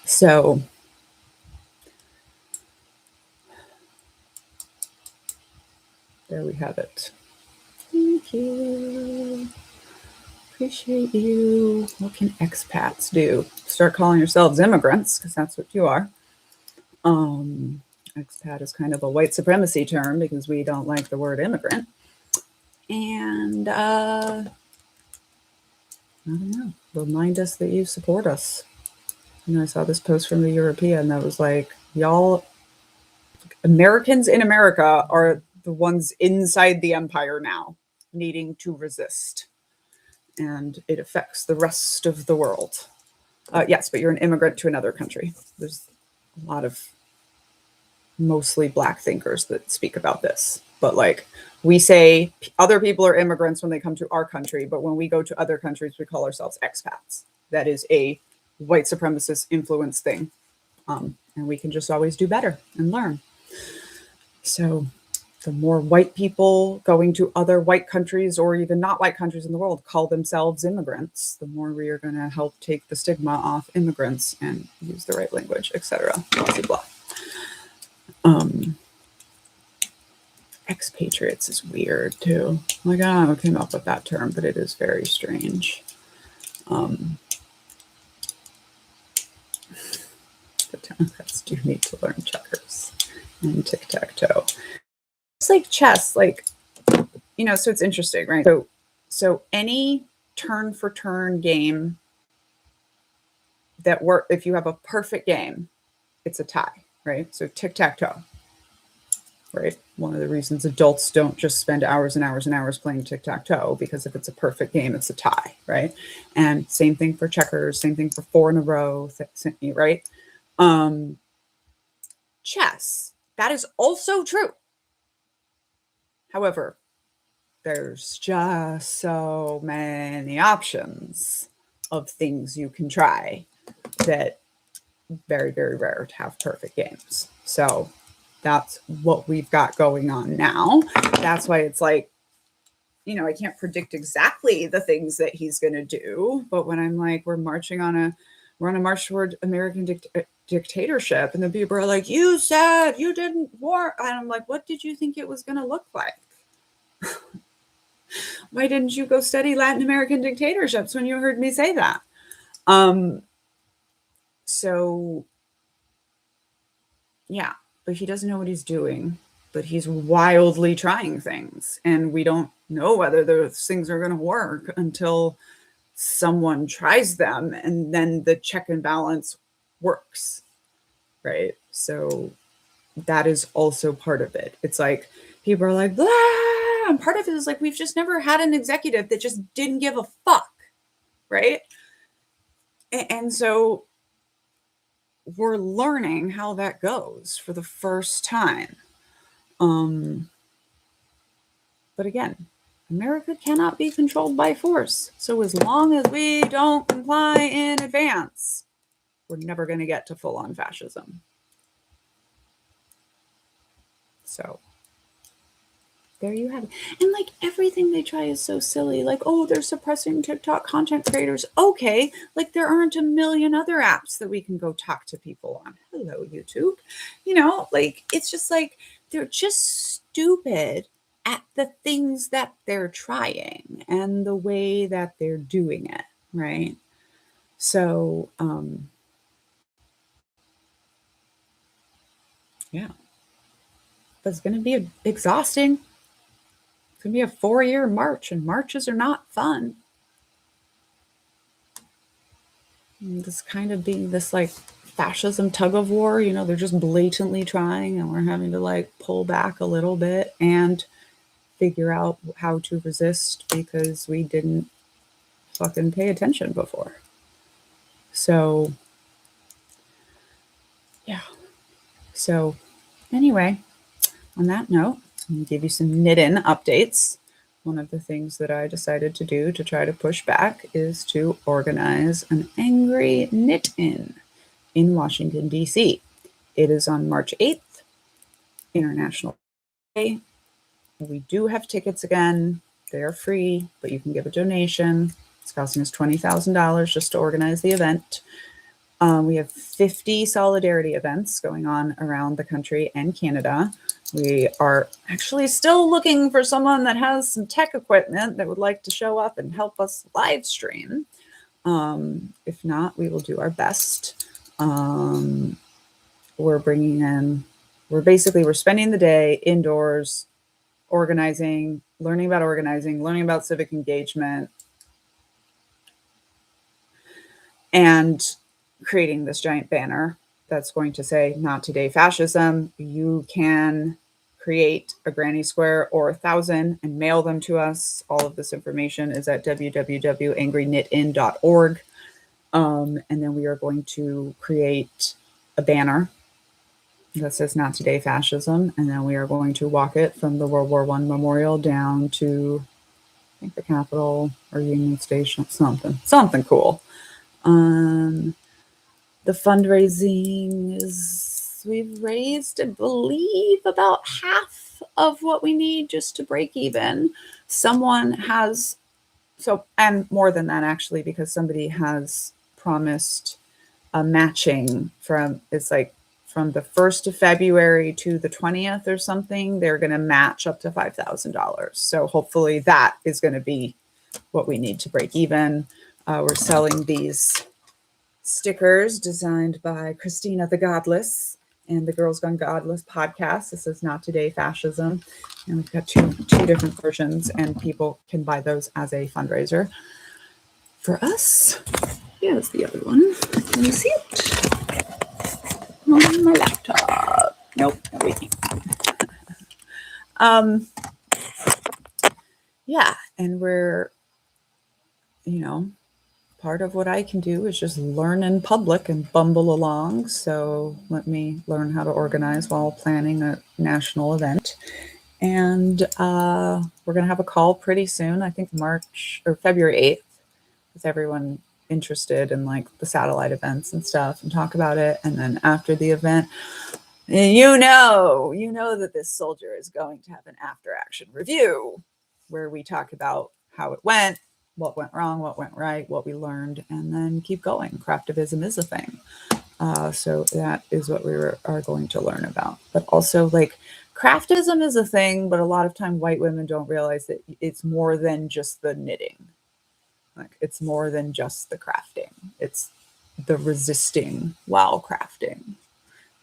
So there we have it. Thank you. Appreciate you. What can expats do? Start calling yourselves immigrants, because that's what you are. Expat is kind of a white supremacy term because we don't like the word immigrant. And I don't know, remind us that you support us. You know, I saw this post from the European that was like, y'all, Americans in America are the ones inside the empire now, needing to resist. And it affects the rest of the world. Yes, but you're an immigrant to another country. There's a lot of mostly Black thinkers that speak about this. But like, we say other people are immigrants when they come to our country, but when we go to other countries, we call ourselves expats. That is a white supremacist influence thing. And we can just always do better and learn. So the more white people going to other white countries or even not white countries in the world call themselves immigrants, the more we are going to help take the stigma off immigrants and use the right language, etc. Blah, blah, blah. Expatriates is weird too. Like, I don't know who came up with that term, but it is very strange. The Democrats do need to learn checkers and tic-tac-toe. It's like chess, like, you know, so it's interesting, right? So any turn for turn game that if you have a perfect game, it's a tie, right? So tic-tac-toe, right? One of the reasons adults don't just spend hours and hours and hours playing tic-tac-toe, because if it's a perfect game, it's a tie, right? And same thing for checkers, same thing for 4 in a row, right? Chess, that is also true. However, there's just so many options of things you can try that very, very rare to have perfect games. So that's what we've got going on now. That's why it's like, you know, I can't predict exactly the things that he's going to do. But when I'm like, we're on a march toward American dictatorship, and the people are like, you said you didn't war. And I'm like, what did you think it was going to look like? Why didn't you go study Latin American dictatorships when you heard me say that? So yeah, but he doesn't know what he's doing, but he's wildly trying things. And we don't know whether those things are going to work until someone tries them, and then the check and balance works, right? So that is also part of it. It's like people are like, blah, and part of it is like, we've just never had an executive that just didn't give a fuck, right? And so we're learning how that goes for the first time. But again, America cannot be controlled by force. So as long as we don't comply in advance, we're never going to get to full-on fascism. So there you have it. And like everything they try is so silly. Like, oh, they're suppressing TikTok content creators. Okay, like there aren't a million other apps that we can go talk to people on. Hello, YouTube. You know, like it's just like they're just stupid at the things that they're trying and the way that they're doing it, right? So, yeah. But it's going to be exhausting. It's going to be a 4-year march, and marches are not fun. And this kind of being this like fascism tug of war, you know, they're just blatantly trying, and we're having to like pull back a little bit and figure out how to resist because we didn't fucking pay attention before. So, yeah. So, anyway, on that note, I'm going to give you some knit-in updates. One of the things that I decided to do to try to push back is to organize an angry knit-in in Washington, D.C. It is on March 8th, International Day. We do have tickets again. They are free, but you can give a donation. It's costing us $20,000 just to organize the event. We have 50 solidarity events going on around the country and Canada. We are actually still looking for someone that has some tech equipment that would like to show up and help us live stream. If not, we will do our best. We're spending the day indoors, organizing, learning about civic engagement, and creating this giant banner that's going to say, "Not today, fascism." You can create a granny square or 1,000 and mail them to us. All of this information is at www.angryknitin.org. And then we are going to create a banner that says "Not today, fascism." And then we are going to walk it from the World War I Memorial down to, I think, the Capitol or Union Station, something cool. The fundraising is, we've raised, I believe, about half of what we need just to break even. Someone has, and more than that actually, because somebody has promised a matching it's like from the 1st of February to the 20th or something, they're going to match up to $5,000. So hopefully that is going to be what we need to break even. We're selling these stickers designed by Christina the Godless, and the Girls Gone Godless podcast. This is Not Today Fascism. And we've got two different versions, and people can buy those as a fundraiser. For us, here's the other one. Can you see it? On my laptop. Nope, not waiting. Yeah, and we're, part of what I can do is just learn in public and bumble along. So let me learn how to organize while planning a national event. And we're going to have a call pretty soon, I think March or February 8th, with everyone interested in like the satellite events and stuff, and talk about it. And then after the event, you know that this soldier is going to have an after action review where we talk about how it went, what went wrong, what went right, what we learned, and then keep going. Craftivism is a thing. So that is what we are going to learn about. But also, like, craftism is a thing, but a lot of time white women don't realize that it's more than just the knitting. Like, it's more than just the crafting. It's the resisting while crafting.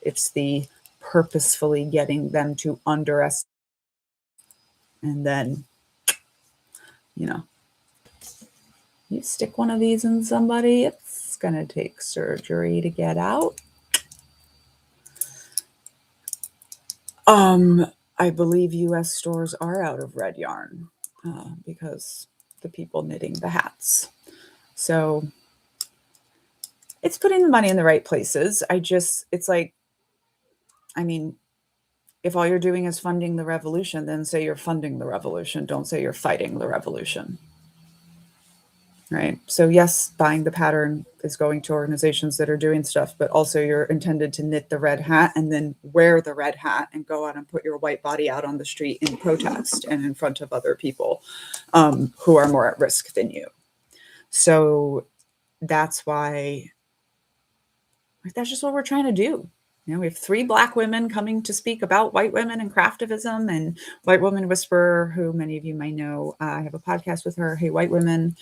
It's the purposefully getting them to underestimate. And then, you stick one of these in somebody, it's going to take surgery to get out. I believe US stores are out of red yarn because the people knitting the hats. So it's putting the money in the right places. It's like, if all you're doing is funding the revolution, then say you're funding the revolution. Don't say you're fighting the revolution. Right? So yes, buying the pattern is going to organizations that are doing stuff, but also you're intended to knit the red hat and then wear the red hat and go out and put your white body out on the street in protest and in front of other people who are more at risk than you. So that's why, that's just what we're trying to do. We have 3 Black women coming to speak about white women and craftivism, and White Woman Whisperer, who many of you may know. I have a podcast with her, Hey White Women.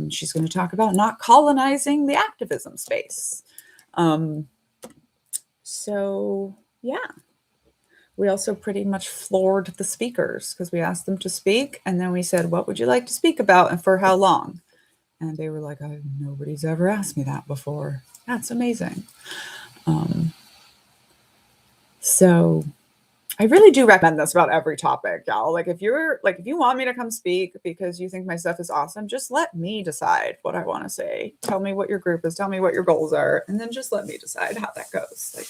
She's going to talk about not colonizing the activism space. So yeah, we also pretty much floored the speakers because we asked them to speak, and then we said, what would you like to speak about and for how long? And they were like, nobody's ever asked me that before. That's amazing. So I really do recommend this about every topic, y'all. Like, if you want me to come speak because you think my stuff is awesome, just let me decide what I want to say. Tell me what your group is, tell me what your goals are, and then just let me decide how that goes. Like,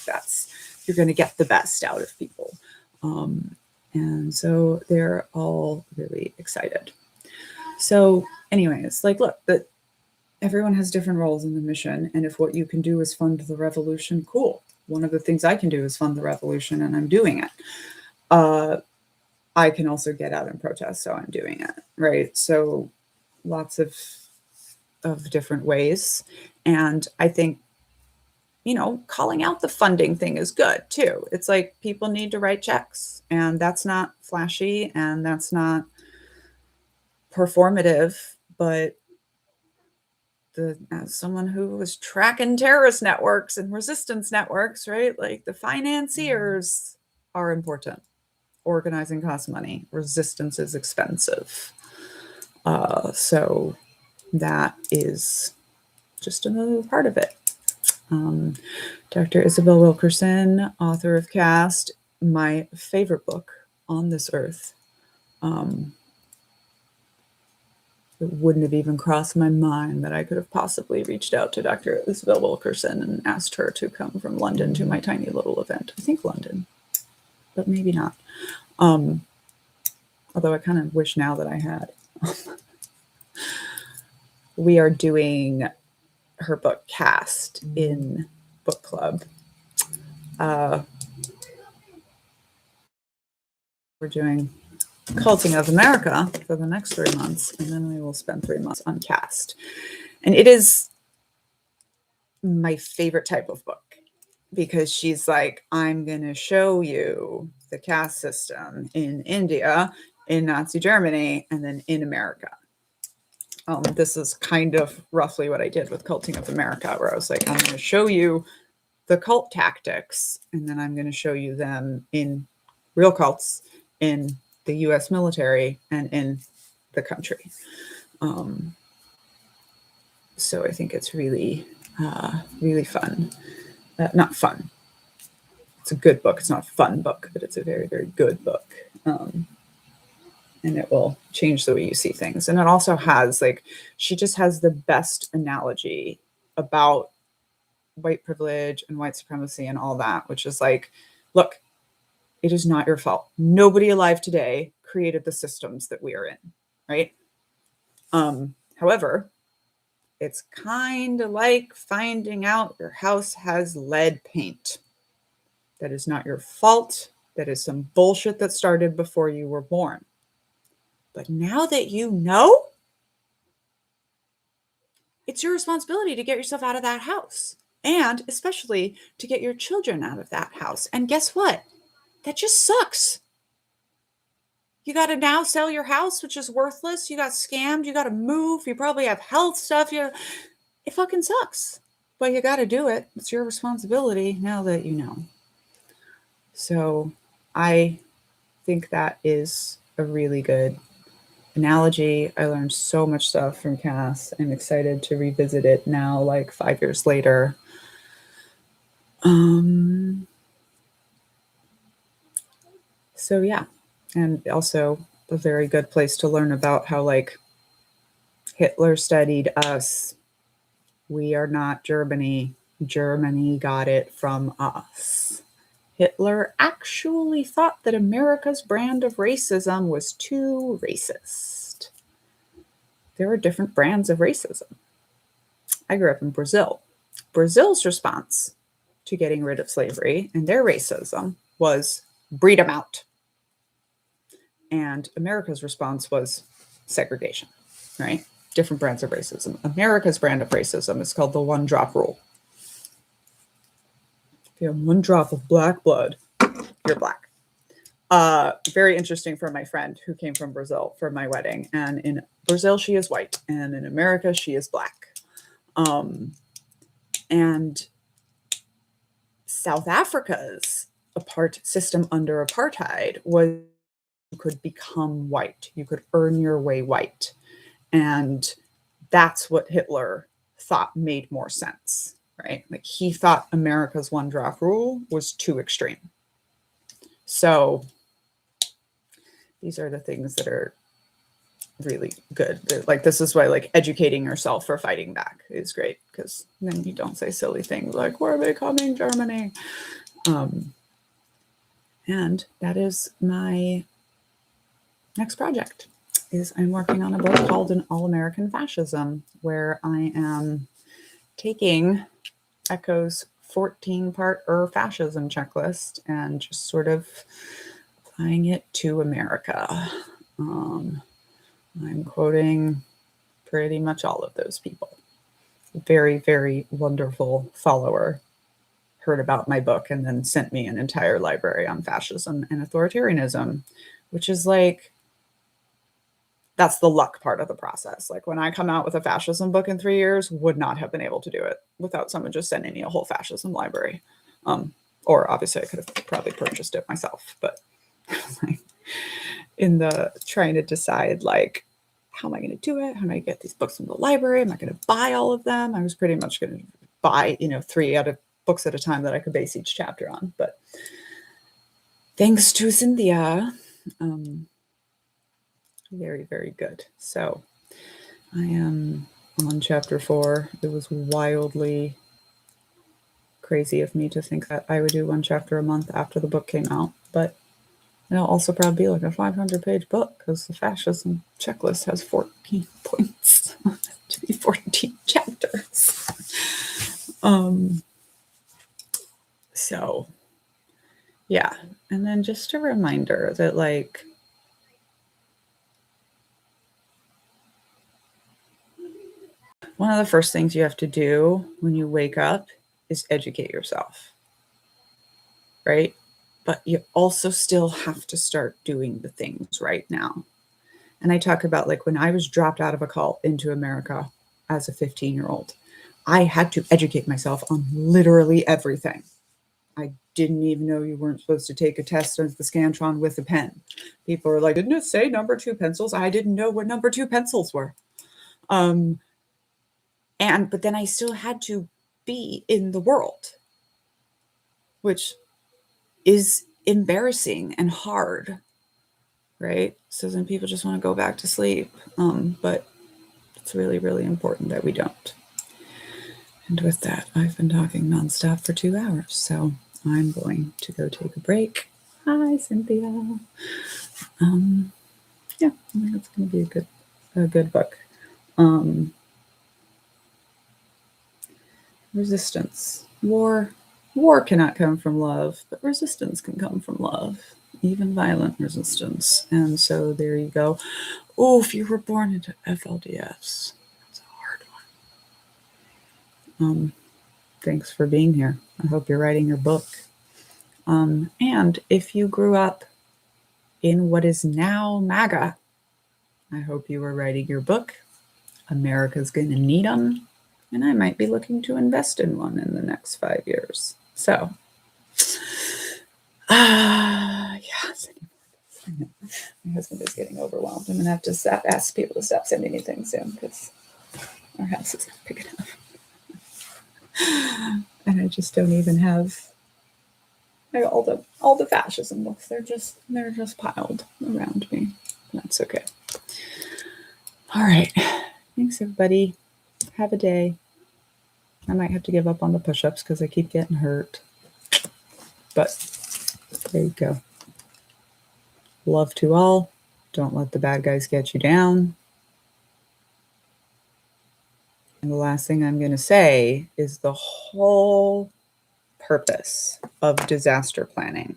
you're going to get the best out of people. And so they're all really excited. So anyways, look, that everyone has different roles in the mission. And if what you can do is fund the revolution, cool. One of the things I can do is fund the revolution, and I'm doing it. I can also get out and protest, so I'm doing it, right? So lots of different ways. And I think, calling out the funding thing is good too. It's like people need to write checks, and that's not flashy and that's not performative, but as someone who was tracking terrorist networks and resistance networks, right? Like, the financiers are important. Organizing costs money. Resistance is expensive. So that is just another part of it. Dr. Isabel Wilkerson, author of Caste, my favorite book on this earth. It wouldn't have even crossed my mind that I could have possibly reached out to Dr. Isabel Wilkerson and asked her to come from London to my tiny little event. I think London, but maybe not. Although I kind of wish now that I had. We are doing her book Caste in book club. We're doing Culting of America for the next 3 months, and then we will spend 3 months on Caste. And it is my favorite type of book because she's like, I'm going to show you the caste system in India, in Nazi Germany, and then in America. This is kind of roughly what I did with Culting of America, where I was like, I'm going to show you the cult tactics, and then I'm going to show you them in real cults in the US military and in the country. So I think it's really, really fun. Not fun. It's a good book. It's not a fun book, but it's a very, very good book. And it will change the way you see things. And it also has, like, she just has the best analogy about white privilege and white supremacy and all that, which is like, look, it is not your fault. Nobody alive today created the systems that we are in, right? However, it's kind of like finding out your house has lead paint. That is not your fault. That is some bullshit that started before you were born. But now that you know, it's your responsibility to get yourself out of that house, and especially to get your children out of that house. And guess what? That just sucks. You got to now sell your house, which is worthless. You got scammed. You got to move. You probably have health stuff. It fucking sucks. But you got to do it. It's your responsibility now that you know. So I think that is a really good analogy. I learned so much stuff from Cass. I'm excited to revisit it now, like 5 years later. So yeah, and also a very good place to learn about how, like, Hitler studied us. We are not Germany. Germany got it from us. Hitler actually thought that America's brand of racism was too racist. There are different brands of racism. I grew up in Brazil. Brazil's response to getting rid of slavery and their racism was breed them out. And America's response was segregation, right? Different brands of racism. America's brand of racism is called the one drop rule. If you have 1 drop of black blood, you're black. Very interesting for my friend who came from Brazil for my wedding. And in Brazil, she is white. And in America, she is black. And South Africa's system under apartheid was you could become white. You could earn your way white. And that's what Hitler thought made more sense, right? Like, he thought America's one drop rule was too extreme. So these are the things that are really good. Like, this is why, like, educating yourself for fighting back is great, because then you don't say silly things like, we're becoming Germany. And that is my next project. Is I'm working on a book called An All-American Fascism, where I am taking Echo's 14-part fascism checklist and just sort of applying it to America. I'm quoting pretty much all of those people. A very, very wonderful follower heard about my book and then sent me an entire library on fascism and authoritarianism, which is like, that's the luck part of the process. Like, when I come out with a fascism book in 3 years, would not have been able to do it without someone just sending me a whole fascism library. Or obviously I could have probably purchased it myself, but in the trying to decide, like, how am I going to do it? How am I going to get these books from the library? Am I going to buy all of them? I was pretty much going to buy, 3 out of books at a time that I could base each chapter on. But thanks to Cynthia, very, very good. So I am on chapter 4. It was wildly crazy of me to think that I would do 1 chapter a month after the book came out, but it'll also probably be like a 500-page book, because the fascism checklist has 14 points to be 14 chapters. So yeah. And then just a reminder that, like, one of the first things you have to do when you wake up is educate yourself, right? But you also still have to start doing the things right now. And I talk about, like, when I was dropped out of a cult into America as a 15-year-old, I had to educate myself on literally everything. I didn't even know you weren't supposed to take a test of the Scantron with a pen. People are like, didn't it say number 2 pencils? I didn't know what number 2 pencils were. But then I still had to be in the world, which is embarrassing and hard, right? So then people just want to go back to sleep. But it's really, really important that we don't. And with that, I've been talking nonstop for 2 hours, so I'm going to go take a break. Hi, Cynthia. Yeah, I think it's going to be a good book. Resistance. War cannot come from love, but resistance can come from love, even violent resistance. And so there you go. Oh, if you were born into FLDS, that's a hard one. Thanks for being here. I hope you're writing your book. And if you grew up in what is now MAGA, I hope you were writing your book. America's going to need them. And I might be looking to invest in one in the next 5 years. So, yes. My husband is getting overwhelmed. I'm going to have to ask people to stop sending me things soon because our house is not big enough. And I just don't even have all the fascism books. They're just piled around me. That's okay. All right. Thanks, everybody. Have a day. I might have to give up on the push-ups because I keep getting hurt. But there you go. Love to all. Don't let the bad guys get you down. And the last thing I'm going to say is the whole purpose of disaster planning,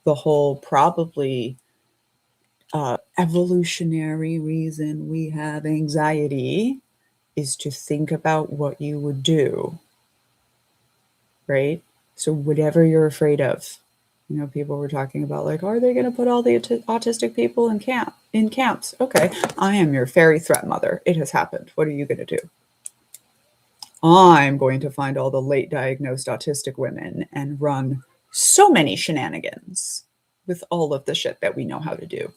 the whole probably evolutionary reason we have anxiety is to think about what you would do, right? So whatever you're afraid of, people were talking about like, are they going to put all the autistic people in camps? Okay, I am your fairy threat mother. It has happened. What are you going to do? I'm going to find all the late diagnosed autistic women and run so many shenanigans with all of the shit that we know how to do.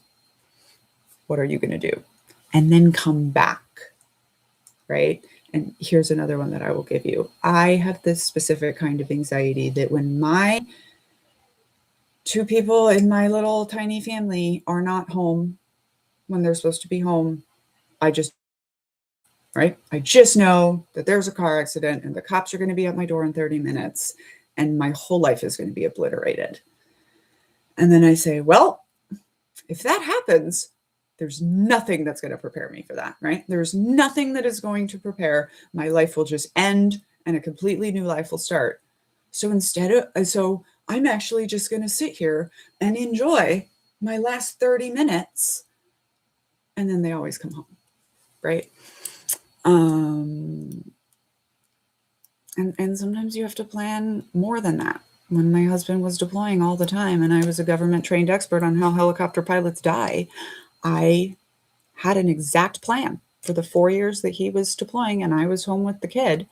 What are you going to do? And then come back, right? And here's another one that I will give you. I have this specific kind of anxiety that when my 2 people in my little tiny family are not home when they're supposed to be home, I just know that there's a car accident and the cops are going to be at my door in 30 minutes and my whole life is going to be obliterated. And then I say, well, if that happens, there's nothing that's going to prepare me for that, right? There's nothing that is going to prepare. My life will just end and a completely new life will start. So I'm actually just going to sit here and enjoy my last 30 minutes. And then they always come home, right? And sometimes you have to plan more than that. When my husband was deploying all the time and I was a government trained expert on how helicopter pilots die, I had an exact plan for the 4 years that he was deploying and I was home with the kid,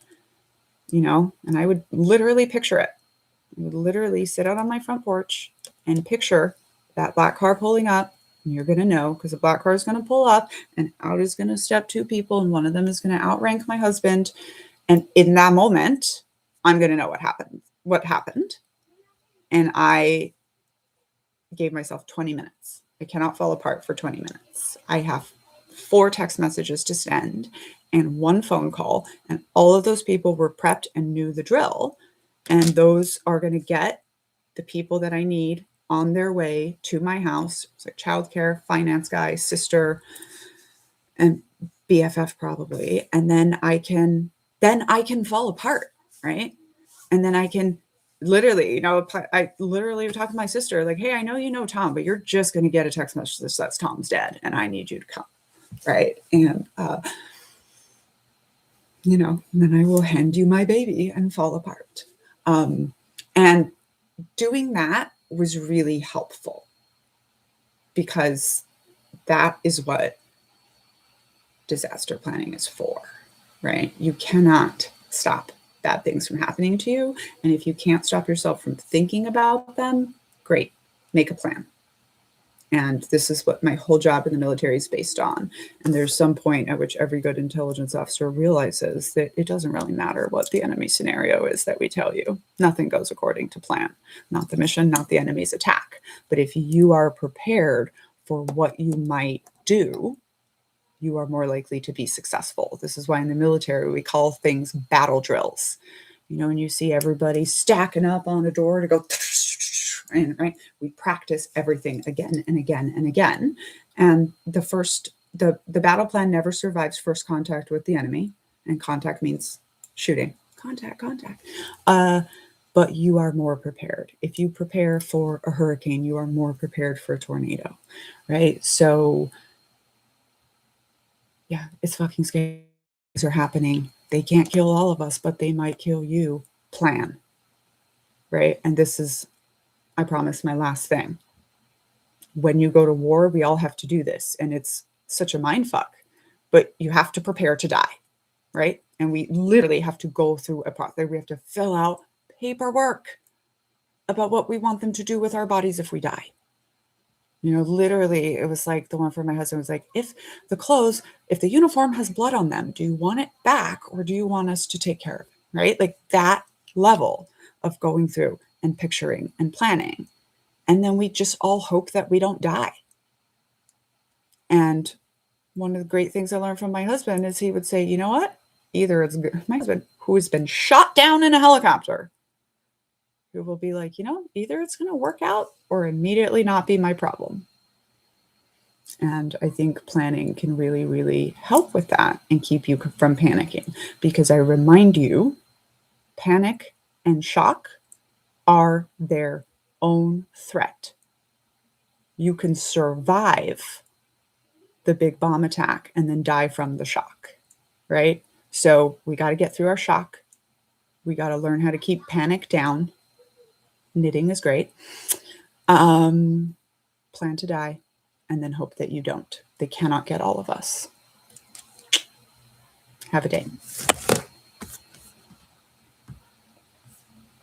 and I would literally picture it. I would literally sit out on my front porch and picture that black car pulling up. And you're going to know because the black car is going to pull up and out is going to step 2 people and one of them is going to outrank my husband. And in that moment, I'm going to know what happened. And I gave myself 20 minutes. I cannot fall apart for 20 minutes. I have 4 text messages to send and 1 phone call. And all of those people were prepped and knew the drill. And those are going to get the people that I need on their way to my house. It's like childcare, finance guy, sister, and BFF probably. And then I can fall apart, right? And then I can literally, I literally talk to my sister like, hey, I know you know Tom, but you're just going to get a text message that says Tom's dead and I need you to come, right? And, then I will hand you my baby and fall apart. And doing that was really helpful because that is what disaster planning is for, right? You cannot stop bad things from happening to you. And if you can't stop yourself from thinking about them, great, make a plan. And this is what my whole job in the military is based on. And there's some point at which every good intelligence officer realizes that it doesn't really matter what the enemy scenario is that we tell you. Nothing goes according to plan. Not the mission, not the enemy's attack. But if you are prepared for what you might do, you are more likely to be successful. This is why in the military we call things battle drills. You know, when you see everybody stacking up on a door to go, and right, we practice everything again and again and again. And the battle plan never survives first contact with the enemy, and contact means shooting. Contact. But you are more prepared. If you prepare for a hurricane, you are more prepared for a tornado, right? So yeah, it's fucking scary. Things are happening. They can't kill all of us, but they might kill you. Plan, right? And this is, I promise, my last thing. When you go to war, we all have to do this, and it's such a mind fuck, but you have to prepare to die, right? And we literally have to go through a process. We have to fill out paperwork about what we want them to do with our bodies if we die. You know, literally, it was like the one for my husband was like, if the uniform has blood on them, do you want it back or do you want us to take care of it? Right? Like that level of going through and picturing and planning. And then we just all hope that we don't die. And one of the great things I learned from my husband is he would say, you know what? Either it's my husband who has been shot down in a helicopter, who will be like, you know, either it's going to work out or immediately not be my problem. And I think planning can really, really help with that and keep you from panicking. Because I remind you, panic and shock are their own threat. You can survive the big bomb attack and then die from the shock, right? So we got to get through our shock. We got to learn how to keep panic down. Knitting is great. Plan to die and then hope that you don't. They cannot get all of us. Have a day.